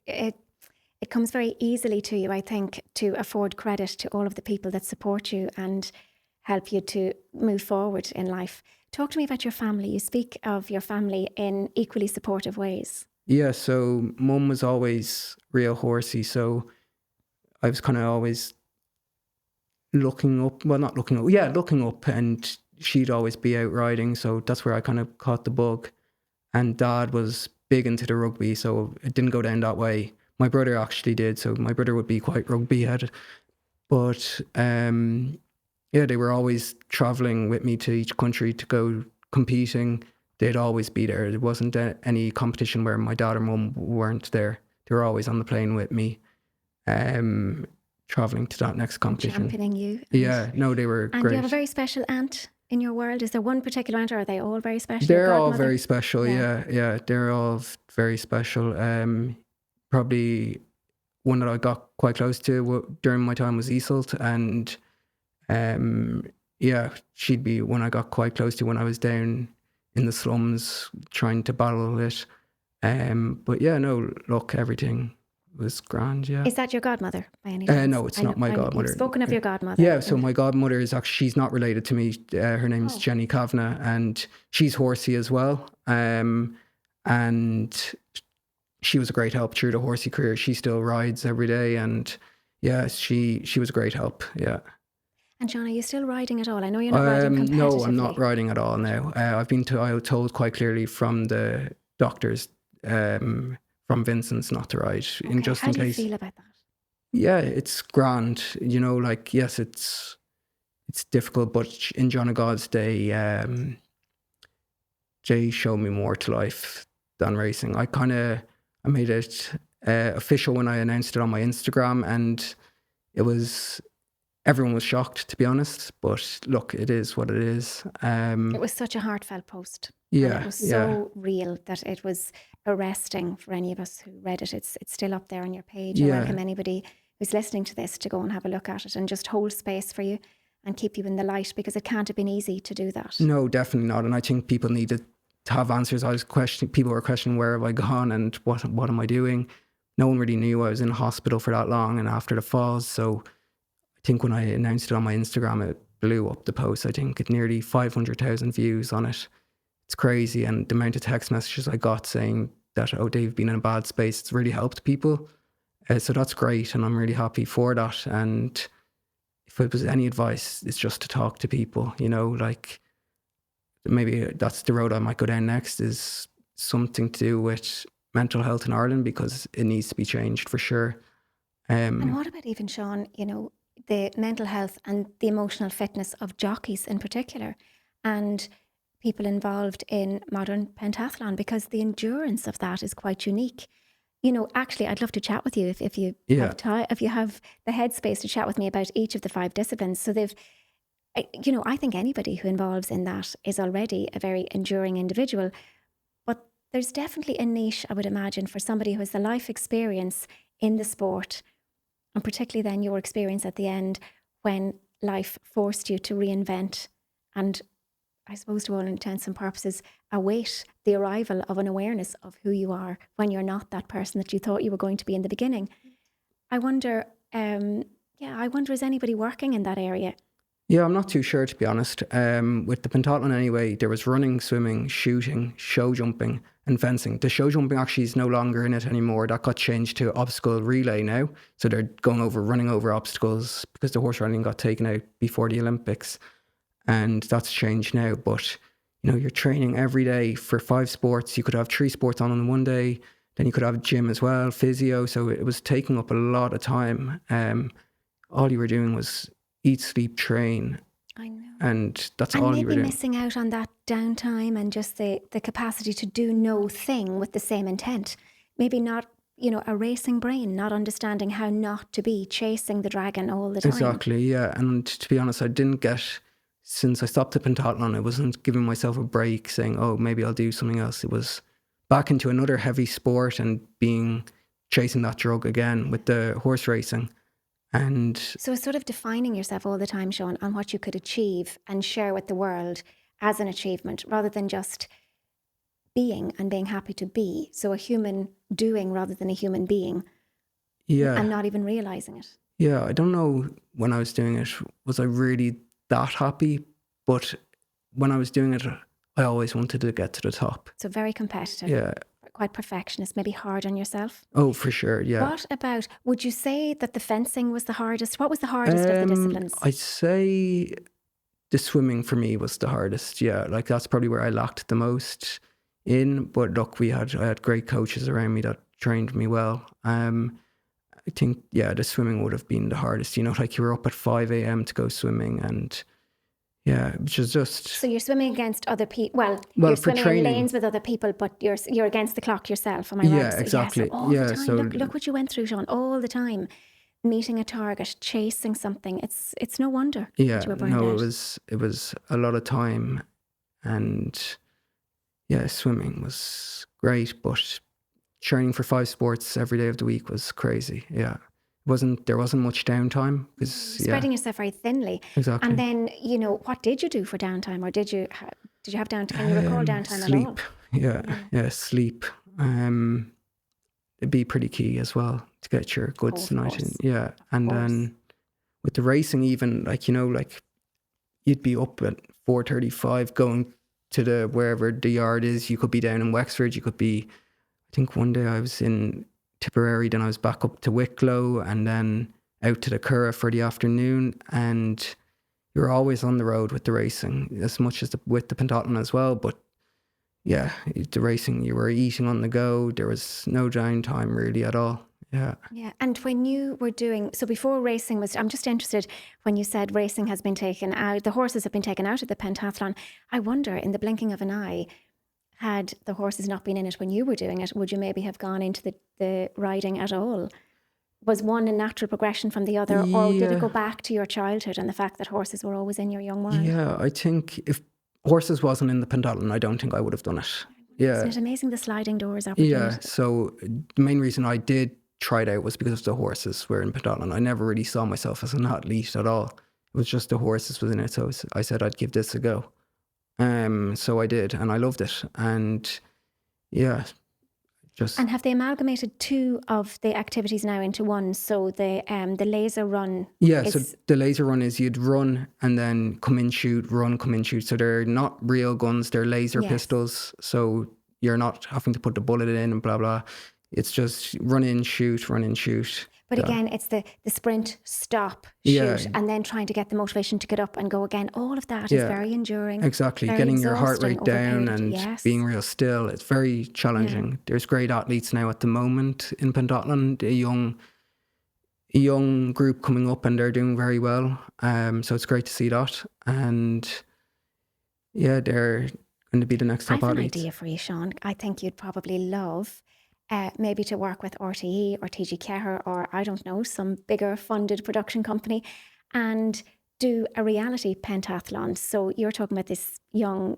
it comes very easily to you, I think, to afford credit to all of the people that support you and help you to move forward in life. Talk to me about your family. You speak of your family in equally supportive ways. Yeah, so mum was always real horsey, so I was kind of always looking up, looking up, and she'd always be out riding, so that's where I kind of caught the bug. And Dad was big into the rugby, so it didn't go down that way. My brother actually did, so my brother would be quite rugby headed. But yeah, they were always traveling with me to each country to go competing. They'd always be there. There wasn't any competition where my dad or mum weren't there. They were always on the plane with me, traveling to that next competition. Championing you. Yeah, no, they were And great. do you have a very special aunt in your world? Is there one particular aunt, or are they all very special? They're Your all godmother? very special. Yeah, they're all very special. Probably one that I got quite close to during my time was Iseult, and yeah, she'd be one I got quite close to when I was down in the slums trying to battle it. But yeah, no, look, everything was grand. Yeah. Is that your godmother by any chance? No, it's not my godmother. You've spoken of your godmother. Yeah, so my godmother is actually, she's not related to me. Her name's Jenny Kavanagh, and she's horsey as well. And she was a great help through the horsey career. She still rides every day, and yeah, she was a great help. Yeah. And Sean, are you still riding at all? I know you're not riding competitively. No, I'm not riding at all now. I've been told quite clearly from the doctors, from Vincent's, not to ride. Okay. Just How in do case. you feel about that? Yeah, it's grand. You know, like, yes, it's difficult, but in John of God's day, Jay showed me more to life than racing. I made it official when I announced it on my Instagram, and everyone was shocked, to be honest. But look, it is what it is. It was such a heartfelt post. Yeah, and it was so real that it was arresting for any of us who read it. It's still up there on your page. I welcome anybody who's listening to this to go and have a look at it and just hold space for you and keep you in the light, because it can't have been easy to do that. No, definitely not. And I think people needed to have answers. People were questioning, where have I gone and what am I doing? No one really knew I was in hospital for that long and after the falls. So I think when I announced it on my Instagram, it blew up the post. I think it nearly 500,000 views on it. It's crazy. And the amount of text messages I got saying that, oh, they've been in a bad space, it's really helped people. So that's great. And I'm really happy for that. And if it was any advice, it's just to talk to people, you know, like maybe that's the road I might go down next, is something to do with mental health in Ireland, because it needs to be changed for sure. And what about even, Sean, you know, the mental health and the emotional fitness of jockeys in particular, and people involved in modern pentathlon, because the endurance of that is quite unique. You know, actually, I'd love to chat with you if you have time, if you have the headspace to chat with me about each of the 5 disciplines. So you know, I think anybody who involves in that is already a very enduring individual, but there's definitely a niche, I would imagine, for somebody who has the life experience in the sport, and particularly then your experience at the end when life forced you to reinvent and, I suppose, to all intents and purposes, await the arrival of an awareness of who you are when you're not that person that you thought you were going to be in the beginning. I wonder, is anybody working in that area? Yeah, I'm not too sure, to be honest. With the pentathlon anyway, there was running, swimming, shooting, show jumping and fencing. The show jumping actually is no longer in it anymore. That got changed to obstacle relay now. So they're running over obstacles, because the horse riding got taken out before the Olympics. And that's changed now. But, you know, you're training every day for 5 sports. You could have 3 sports on one day. Then you could have gym as well, physio. So it was taking up a lot of time. All you were doing was eat, sleep, train. I know. And that's all you were doing. And maybe missing out on that downtime and just the capacity to do no thing with the same intent. Maybe not, you know, a racing brain, not understanding how not to be chasing the dragon all the time. Exactly, yeah. And to be honest, since I stopped the pentathlon, I wasn't giving myself a break saying, oh, maybe I'll do something else. It was back into another heavy sport and chasing that drug again with the horse racing. And so it's sort of defining yourself all the time, Sean, on what you could achieve and share with the world, as an achievement rather than just being and being happy to be. So a human doing rather than a human being. Yeah. And not even realizing it. Yeah, I don't know when I was doing it, was I really that happy? But when I was doing it, I always wanted to get to the top. So very competitive. Yeah. Quite perfectionist, maybe hard on yourself. Oh, for sure, yeah. What about, would you say that the fencing was the hardest? What was the hardest of the disciplines? I'd say the swimming for me was the hardest, yeah. Like that's probably where I lacked the most in. But look, I had great coaches around me that trained me well. I think, yeah, the swimming would have been the hardest. You know, like you were up at 5 a.m. to go swimming, and yeah, which is just... So you're swimming against other people. Well, you're swimming in lanes with other people, but you're against the clock yourself. Am I right? Yeah, exactly. Yeah, so all the time. Look what you went through, Seán, all the time. Meeting a target, chasing something. It's no wonder that you were burned out. It was a lot of time, and yeah, swimming was great, but training for 5 sports every day of the week was crazy. Yeah. There wasn't much downtime because spreading yourself very thinly. Exactly. And then, what did you do for downtime, or did you have downtime? Can you recall downtime sleep. at all? Yeah, sleep. It'd be pretty key as well to get your good night in. Yeah. And then with the racing, even like you'd be up at 4:35 going to wherever the yard is. You could be down in Wexford, you could be, I think one day I was in Tipperary, then I was back up to Wicklow and then out to the Curragh for the afternoon. And you're always on the road with the racing, as much as with the pentathlon as well. But yeah, the racing, you were eating on the go. There was no downtime really at all. Yeah. Yeah. And when you were so before racing I'm just interested, when you said racing has been taken out, the horses have been taken out of the pentathlon, I wonder, in the blinking of an eye, had the horses not been in it when you were doing it, would you maybe have gone into the riding at all? Was one a natural progression from the other, or did it go back to your childhood and the fact that horses were always in your young mind? Yeah, I think if horses wasn't in the pentathlon, I don't think I would have done it. Yeah. Isn't it amazing, the sliding doors opportunity? Yeah, so the main reason I did try it out was because the horses were in pentathlon. I never really saw myself as an athlete at all. It was just the horses was in it, so I said I'd give this a go. So I did, and I loved it. And yeah, And have they amalgamated 2 of the activities now into one? So the laser run. Yeah, so the laser run is you'd run and then come in, shoot, run, come in, shoot. So they're not real guns; they're laser pistols. So you're not having to put the bullet in and blah blah. It's just run in, shoot, run in, shoot. But again, it's the sprint, stop, shoot, and then trying to get the motivation to get up and go again. All of that is very enduring. Exactly. Very getting your heart rate down and being real still. It's very challenging. Yeah. There's great athletes now at the moment in pentathlon, a young group coming up, and they're doing very well. So it's great to see that. And yeah, they're going to be the next top athletes. I have an idea for you, Seán. I think you'd probably love maybe to work with RTE or TG Ceathair, or I don't know, some bigger funded production company, and do a reality pentathlon. So you're talking about this young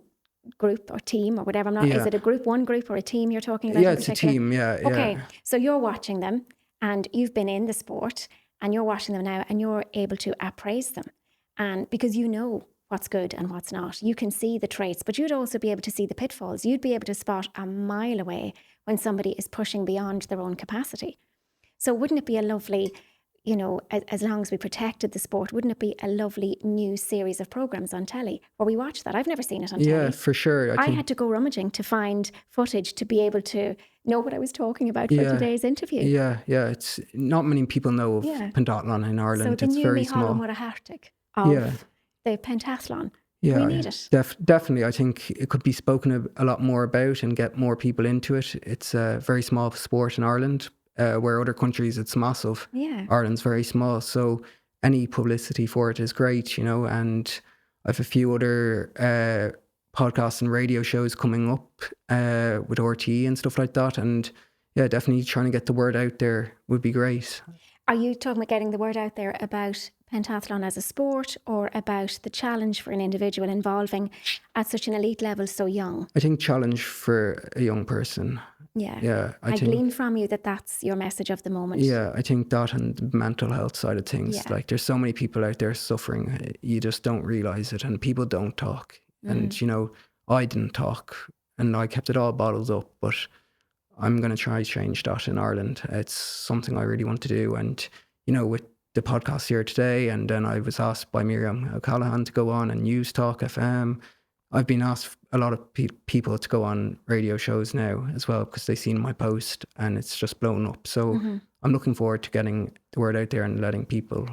group or team or whatever. Is it a group, one group, or a team you're talking about? Yeah, it's a team. Yeah. Okay, so you're watching them, and you've been in the sport, and you're watching them now, and you're able to appraise them, and because you know what's good and what's not. You can see the traits, but you'd also be able to see the pitfalls. You'd be able to spot a mile away when somebody is pushing beyond their own capacity. So wouldn't it be a lovely, as long as we protected the sport, wouldn't it be a lovely new series of programs on telly where we watch that? I've never seen it on telly. Yeah, for sure. I had to go rummaging to find footage to be able to know what I was talking about for today's interview. Yeah. It's not many people know of pentathlon in Ireland. So it's very small. Of the pentathlon. Yeah, we need it. Definitely. I think it could be spoken a lot more about and get more people into it. It's a very small sport in Ireland, where other countries it's massive. Yeah. Ireland's very small, so any publicity for it is great, and I have a few other podcasts and radio shows coming up with RTE and stuff like that, and yeah, definitely trying to get the word out there would be great. Are you talking about getting the word out there about pentathlon as a sport, or about the challenge for an individual involving at such an elite level so young? I think challenge for a young person. Yeah. I glean from you that that's your message of the moment. Yeah, I think that and the mental health side of things. Yeah. Like there's so many people out there suffering. You just don't realise it, and people don't talk. And, you know, I didn't talk and I kept it all bottled up, but I'm going to try to change that in Ireland. It's something I really want to do. And, you know, with the podcast here today, and then I was asked by Miriam O'Callaghan to go on and News Talk FM. I've been asked a lot of people to go on radio shows now as well because they've seen my post and it's just blown up. So I'm looking forward to getting the word out there and letting people...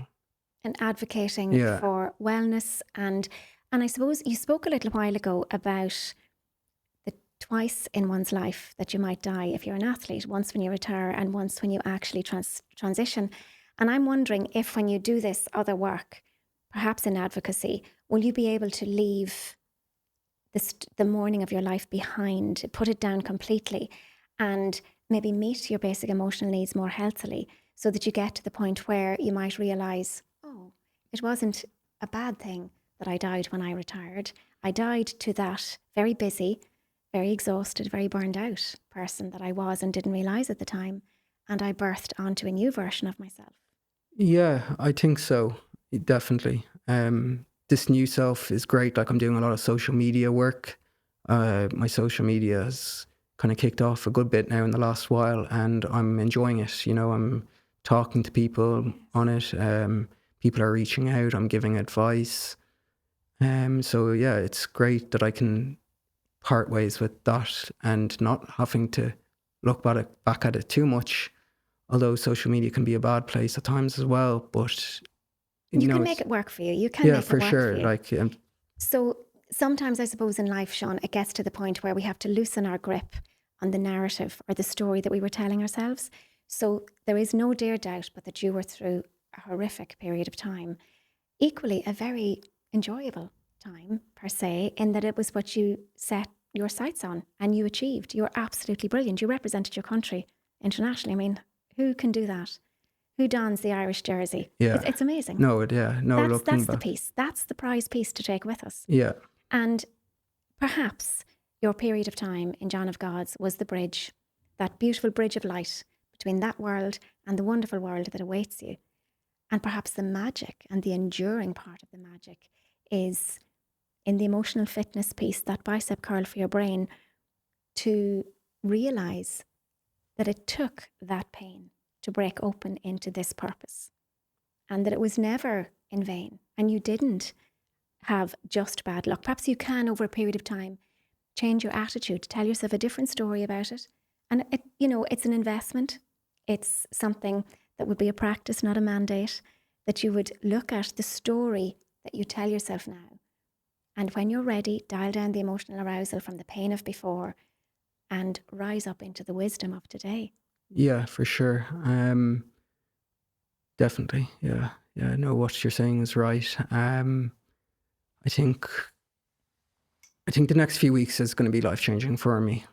And advocating for wellness. And I suppose you spoke a little while ago about the twice in one's life that you might die if you're an athlete, once when you retire and once when you actually transition. And I'm wondering if when you do this other work, perhaps in advocacy, will you be able to leave the morning of your life behind, put it down completely, and maybe meet your basic emotional needs more healthily so that you get to the point where you might realise, oh, it wasn't a bad thing that I died when I retired. I died to that very busy, very exhausted, very burned out person that I was and didn't realise at the time. And I birthed onto a new version of myself. Yeah, I think so. Definitely. This new self is great. Like I'm doing a lot of social media work. My social media has kind of kicked off a good bit now in the last while and I'm enjoying it. You know, I'm talking to people on it. People are reaching out. I'm giving advice. So yeah, it's great that I can part ways with that and not having to look back at it too much. Although social media can be a bad place at times as well, but you can make it work for you. You can make it work for you. Like, so sometimes I suppose in life, Seán, it gets to the point where we have to loosen our grip on the narrative or the story that we were telling ourselves. So there is no dear doubt but that you were through a horrific period of time. Equally, a very enjoyable time per se, in that it was what you set your sights on and you achieved. You were absolutely brilliant. You represented your country internationally. I mean, who can do that? Who dons the Irish jersey? Yeah. It's amazing. That's the piece. That's the prize piece to take with us. Yeah. And perhaps your period of time in John of God's was the bridge, that beautiful bridge of light between that world and the wonderful world that awaits you. And perhaps the magic and the enduring part of the magic is in the emotional fitness piece, that bicep curl for your brain, to realize that it took that pain to break open into this purpose and that it was never in vain and you didn't have just bad luck. Perhaps you can, over a period of time, change your attitude, tell yourself a different story about it. And it, you know, it's an investment. It's something that would be a practice, not a mandate, that you would look at the story that you tell yourself now. And when you're ready, dial down the emotional arousal from the pain of before and rise up into the wisdom of today. Yeah, for sure. Definitely. Yeah. Yeah. No, what you're saying is right. I think the next few weeks is going to be life-changing for me.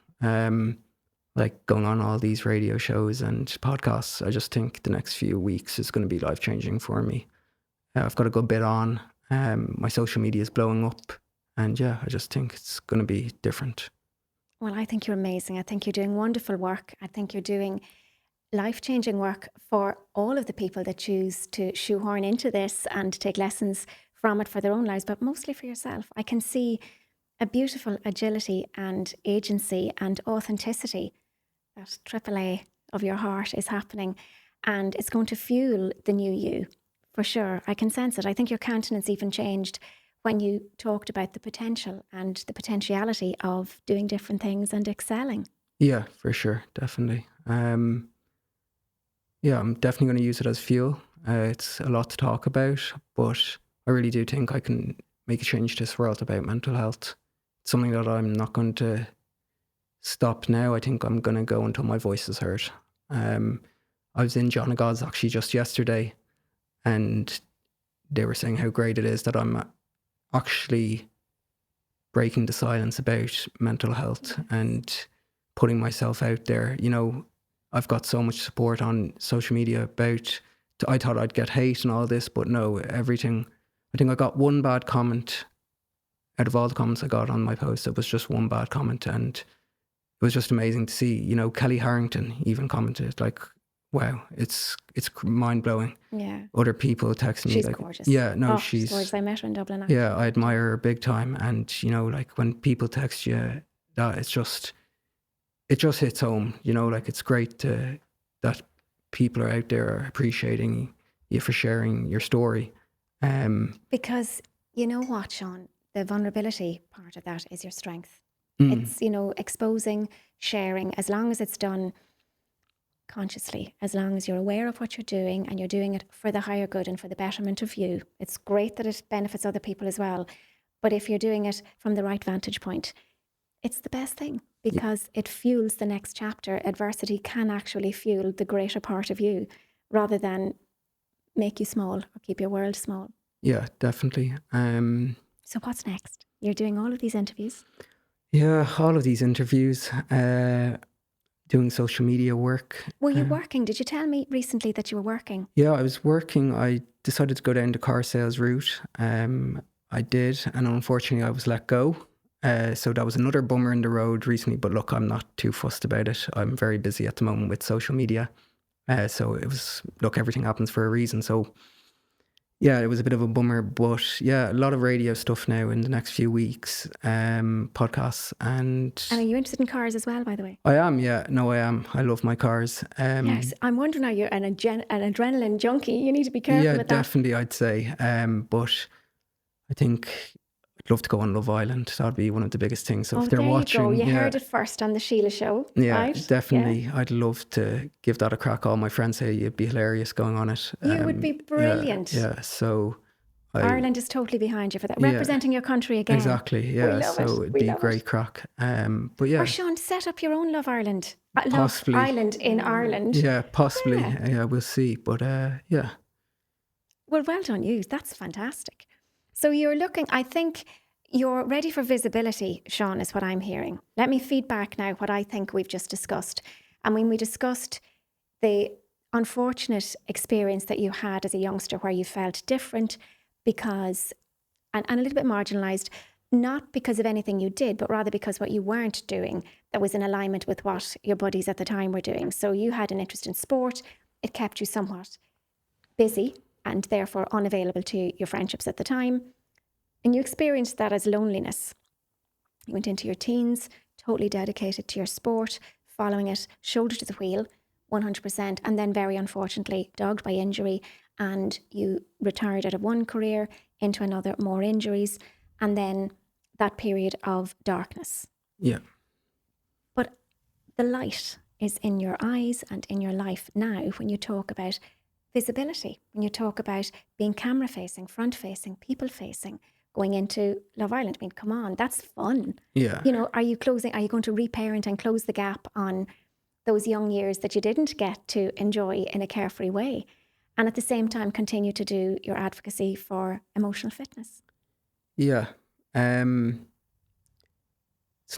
Like going on all these radio shows and podcasts, I just think the next few weeks is going to be life-changing for me. I've got a good bit on. My social media is blowing up. And yeah, I just think it's going to be different. Well, I think you're amazing. I think you're doing wonderful work. I think you're doing life-changing work for all of the people that choose to shoehorn into this and take lessons from it for their own lives, but mostly for yourself. I can see a beautiful agility and agency and authenticity. That AAA of your heart is happening and it's going to fuel the new you, for sure. I can sense it. I think your countenance even changed when you talked about the potential and the potentiality of doing different things and excelling. Yeah, for sure. Definitely. Yeah, I'm definitely going to use it as fuel. It's a lot to talk about, but I really do think I can make a change to this world about mental health. It's something that I'm not going to stop now. I think I'm going to go until my voice is heard. I was in John of God's actually just yesterday, and they were saying how great it is that I'm actually breaking the silence about mental health and putting myself out there. You know, I've got so much support on social media about, I thought I'd get hate and all this, but no, everything. I think I got one bad comment out of all the comments I got on my post. It was just one bad comment, and it was just amazing to see. You know, Kelly Harrington even commented, like, wow, it's mind blowing. Yeah. Other people text me She's like, gorgeous. yeah, no, She's gorgeous. I met her in Dublin. Yeah, I admire her big time. And, you know, like when people text you, that it just hits home, you know, like it's great that people are out there appreciating you for sharing your story. Because you know what, Sean, the vulnerability part of that is your strength. Mm. It's, you know, exposing, sharing, as long as it's done consciously, as long as you're aware of what you're doing and you're doing it for the higher good and for the betterment of you. It's great that it benefits other people as well. But if you're doing it from the right vantage point, it's the best thing because it fuels the next chapter. Adversity can actually fuel the greater part of you rather than make you small or keep your world small. Yeah, definitely. So what's next? You're doing all of these interviews? Yeah, all of these interviews, doing social media work. Were you working? Did you tell me recently that you were working? Yeah, I was working. I decided to go down the car sales route. I did, and unfortunately I was let go. So that was another bummer in the road recently, but look, I'm not too fussed about it. I'm very busy at the moment with social media. So it was, look, everything happens for a reason. So yeah, it was a bit of a bummer, but yeah, a lot of radio stuff now in the next few weeks, podcasts. And are you interested in cars as well, by the way? I am, yeah. No, I am. I love my cars. Yes, I'm wondering, are you an adrenaline junkie? You need to be careful with that. Yeah, definitely, I'd say. But I think I'd love to go on Love Island. That'd be one of the biggest things. So if they're watching, you heard it first on the Síle Show. Yeah, right? definitely. Yeah. I'd love to give that a crack. All my friends say you'd be hilarious going on it. You would be brilliant. Yeah. So Ireland is totally behind you for that. Representing your country again. Exactly. Yeah. So it'd be a great crack. But yeah. Or Sean, set up your own Love Island. Possibly. Love Island in Ireland. Yeah, possibly. Yeah, we'll see. But yeah. Well done you. That's fantastic. So you're looking, I think you're ready for visibility, Sean, is what I'm hearing. Let me feed back now what I think we've just discussed. And when we discussed the unfortunate experience that you had as a youngster where you felt different because, and a little bit marginalised, not because of anything you did, but rather because what you weren't doing that was in alignment with what your buddies at the time were doing. So you had an interest in sport. It kept you somewhat busy and therefore unavailable to your friendships at the time. And you experienced that as loneliness. You went into your teens, totally dedicated to your sport, following it shoulder to the wheel, 100%, and then very unfortunately dogged by injury, and you retired out of one career into another, more injuries, and then that period of darkness. Yeah. But the light is in your eyes and in your life now when you talk about visibility, when you talk about being camera facing, front facing, people facing, going into Love Island. I mean, come on, that's fun. Yeah. You know, are you going to reparent and close the gap on those young years that you didn't get to enjoy in a carefree way? And at the same time, continue to do your advocacy for emotional fitness. Yeah. It's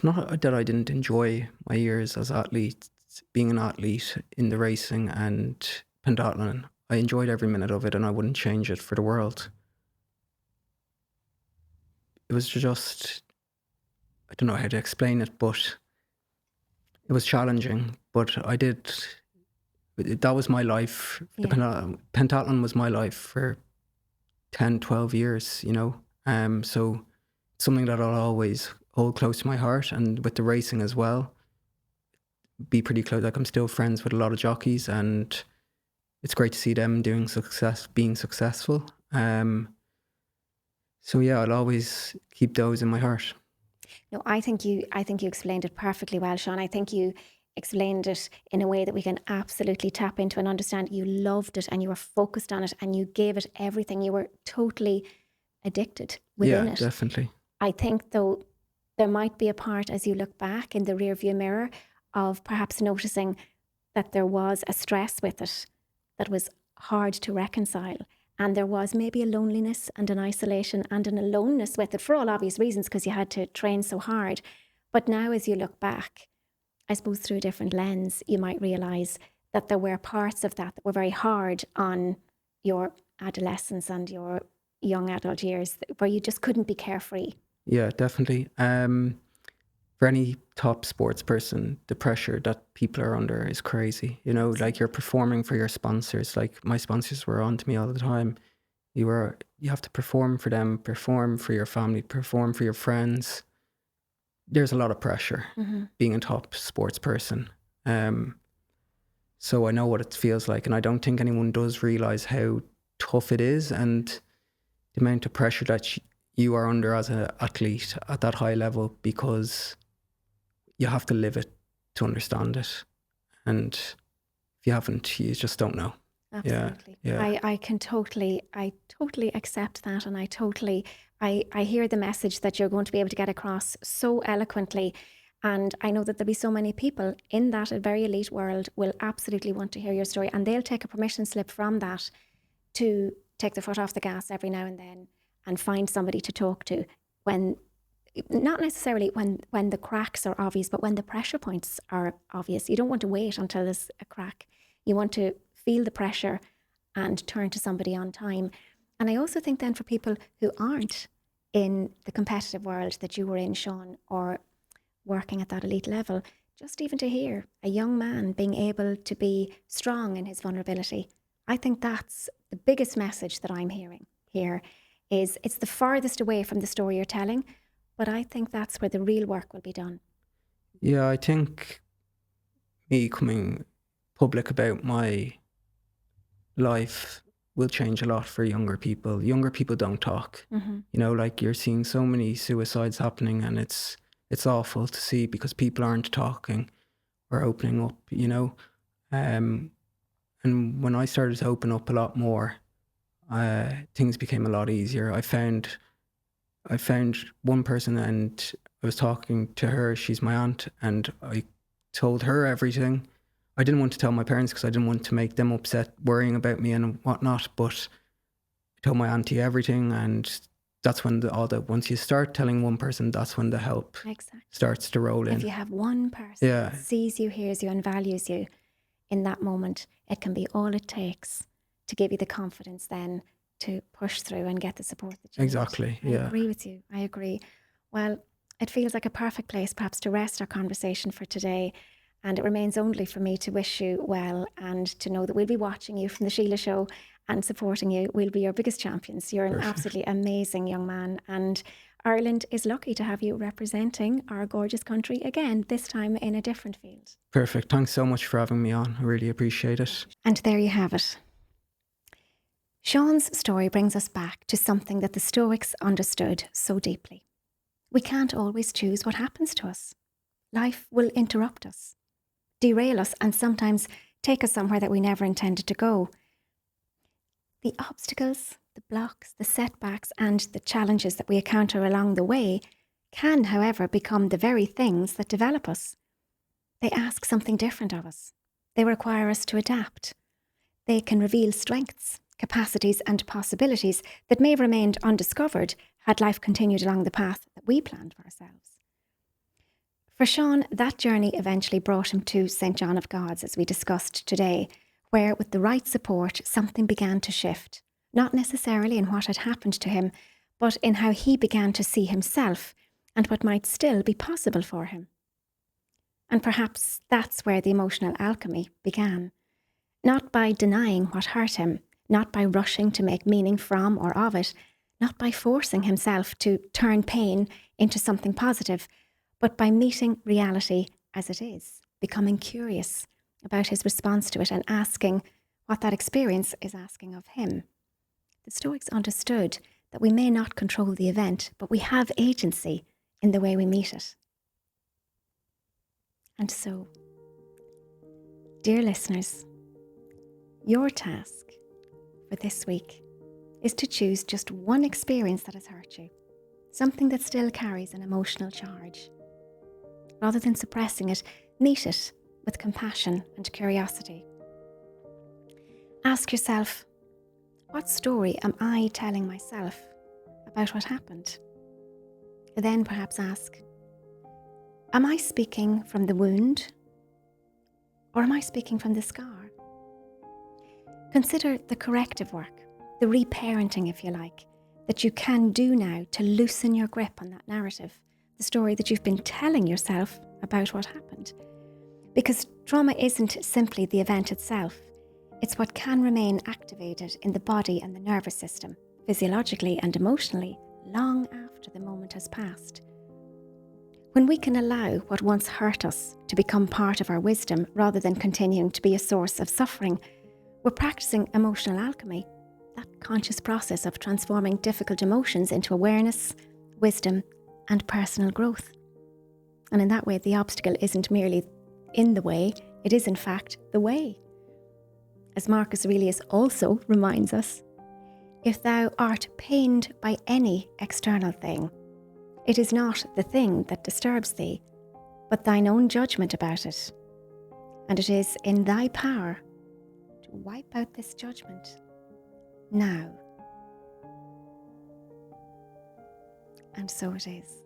not that I didn't enjoy my years as athlete, being an athlete in the racing and pentathlon. I enjoyed every minute of it and I wouldn't change it for the world. It was just, I don't know how to explain it, but it was challenging. But I did, that was my life. The pentathlon was my life for 10, 12 years, you know. So it's something that I'll always hold close to my heart, and with the racing as well, be pretty close. Like I'm still friends with a lot of jockeys and it's great to see them being successful. So yeah, I'll always keep those in my heart. No, I think you explained it perfectly well, Sean. I think you explained it in a way that we can absolutely tap into and understand. You loved it and you were focused on it and you gave it everything. You were totally addicted within it. Yeah, definitely. I think though there might be a part as you look back in the rearview mirror of perhaps noticing that there was a stress with it that was hard to reconcile. And there was maybe a loneliness and an isolation and an aloneness with it for all obvious reasons because you had to train so hard. But now as you look back, I suppose through a different lens, you might realise that there were parts of that were very hard on your adolescence and your young adult years where you just couldn't be carefree. Yeah, definitely. for any top sports person, the pressure that people are under is crazy. You know, like you're performing for your sponsors. Like my sponsors were on to me all the time. You have to perform for them, perform for your family, perform for your friends. There's a lot of pressure being a top sports person. So I know what it feels like, and I don't think anyone does realize how tough it is and the amount of pressure that you are under as an athlete at that high level, because you have to live it to understand it. And if you haven't, you just don't know. Absolutely. Yeah. I totally accept that, and I hear the message that you're going to be able to get across so eloquently. And I know that there'll be so many people in that very elite world will absolutely want to hear your story, and they'll take a permission slip from that to take the foot off the gas every now and then and find somebody to talk to when, not necessarily when the cracks are obvious, but when the pressure points are obvious. You don't want to wait until there's a crack. You want to feel the pressure and turn to somebody on time. And I also think then for people who aren't in the competitive world that you were in, Seán, or working at that elite level, just even to hear a young man being able to be strong in his vulnerability, I think that's the biggest message that I'm hearing here. Is it's the farthest away from the story you're telling, but I think that's where the real work will be done. Yeah, I think me coming public about my life will change a lot for younger people. Younger people don't talk. You know, like you're seeing so many suicides happening, and it's awful to see because people aren't talking or opening up, you know. And when I started to open up a lot more, things became a lot easier. I found one person, and I was talking to her. She's my aunt, and I told her everything. I didn't want to tell my parents because I didn't want to make them upset, worrying about me and whatnot. But I told my auntie everything, and that's when once you start telling one person, that's when the help starts to roll in. If you have one person that sees you, hears you, and values you in that moment, it can be all it takes to give you the confidence then to push through and get the support that you need. Exactly. I agree with you. I agree. Well, it feels like a perfect place perhaps to rest our conversation for today. And it remains only for me to wish you well and to know that we'll be watching you from the Síle Show and supporting you. We'll be your biggest champions. You're an absolutely amazing young man. And Ireland is lucky to have you representing our gorgeous country again, this time in a different field. Perfect. Thanks so much for having me on. I really appreciate it. And there you have it. Seán's story brings us back to something that the Stoics understood so deeply. We can't always choose what happens to us. Life will interrupt us, derail us, and sometimes take us somewhere that we never intended to go. The obstacles, the blocks, the setbacks, and the challenges that we encounter along the way can, however, become the very things that develop us. They ask something different of us. They require us to adapt. They can reveal strengths, capacities, and possibilities that may have remained undiscovered had life continued along the path that we planned for ourselves. For Seán, that journey eventually brought him to St. John of God's, as we discussed today, where with the right support, something began to shift, not necessarily in what had happened to him, but in how he began to see himself and what might still be possible for him. And perhaps that's where the emotional alchemy began. Not by denying what hurt him, not by rushing to make meaning from or of it, not by forcing himself to turn pain into something positive, but by meeting reality as it is, becoming curious about his response to it and asking what that experience is asking of him. The Stoics understood that we may not control the event, but we have agency in the way we meet it. And so, dear listeners, your task for this week is to choose just one experience that has hurt you, something that still carries an emotional charge. Rather than suppressing it, meet it with compassion and curiosity. Ask yourself, what story am I telling myself about what happened? Then perhaps ask, am I speaking from the wound, or am I speaking from the scar? Consider the corrective work, the reparenting, if you like, that you can do now to loosen your grip on that narrative, the story that you've been telling yourself about what happened. Because trauma isn't simply the event itself, it's what can remain activated in the body and the nervous system, physiologically and emotionally, long after the moment has passed. When we can allow what once hurt us to become part of our wisdom rather than continuing to be a source of suffering, we're practicing emotional alchemy, that conscious process of transforming difficult emotions into awareness, wisdom, and personal growth. And in that way, the obstacle isn't merely in the way, it is in fact the way. As Marcus Aurelius also reminds us, if thou art pained by any external thing, it is not the thing that disturbs thee, but thine own judgment about it. And it is in thy power to wipe out this judgment now. And so it is.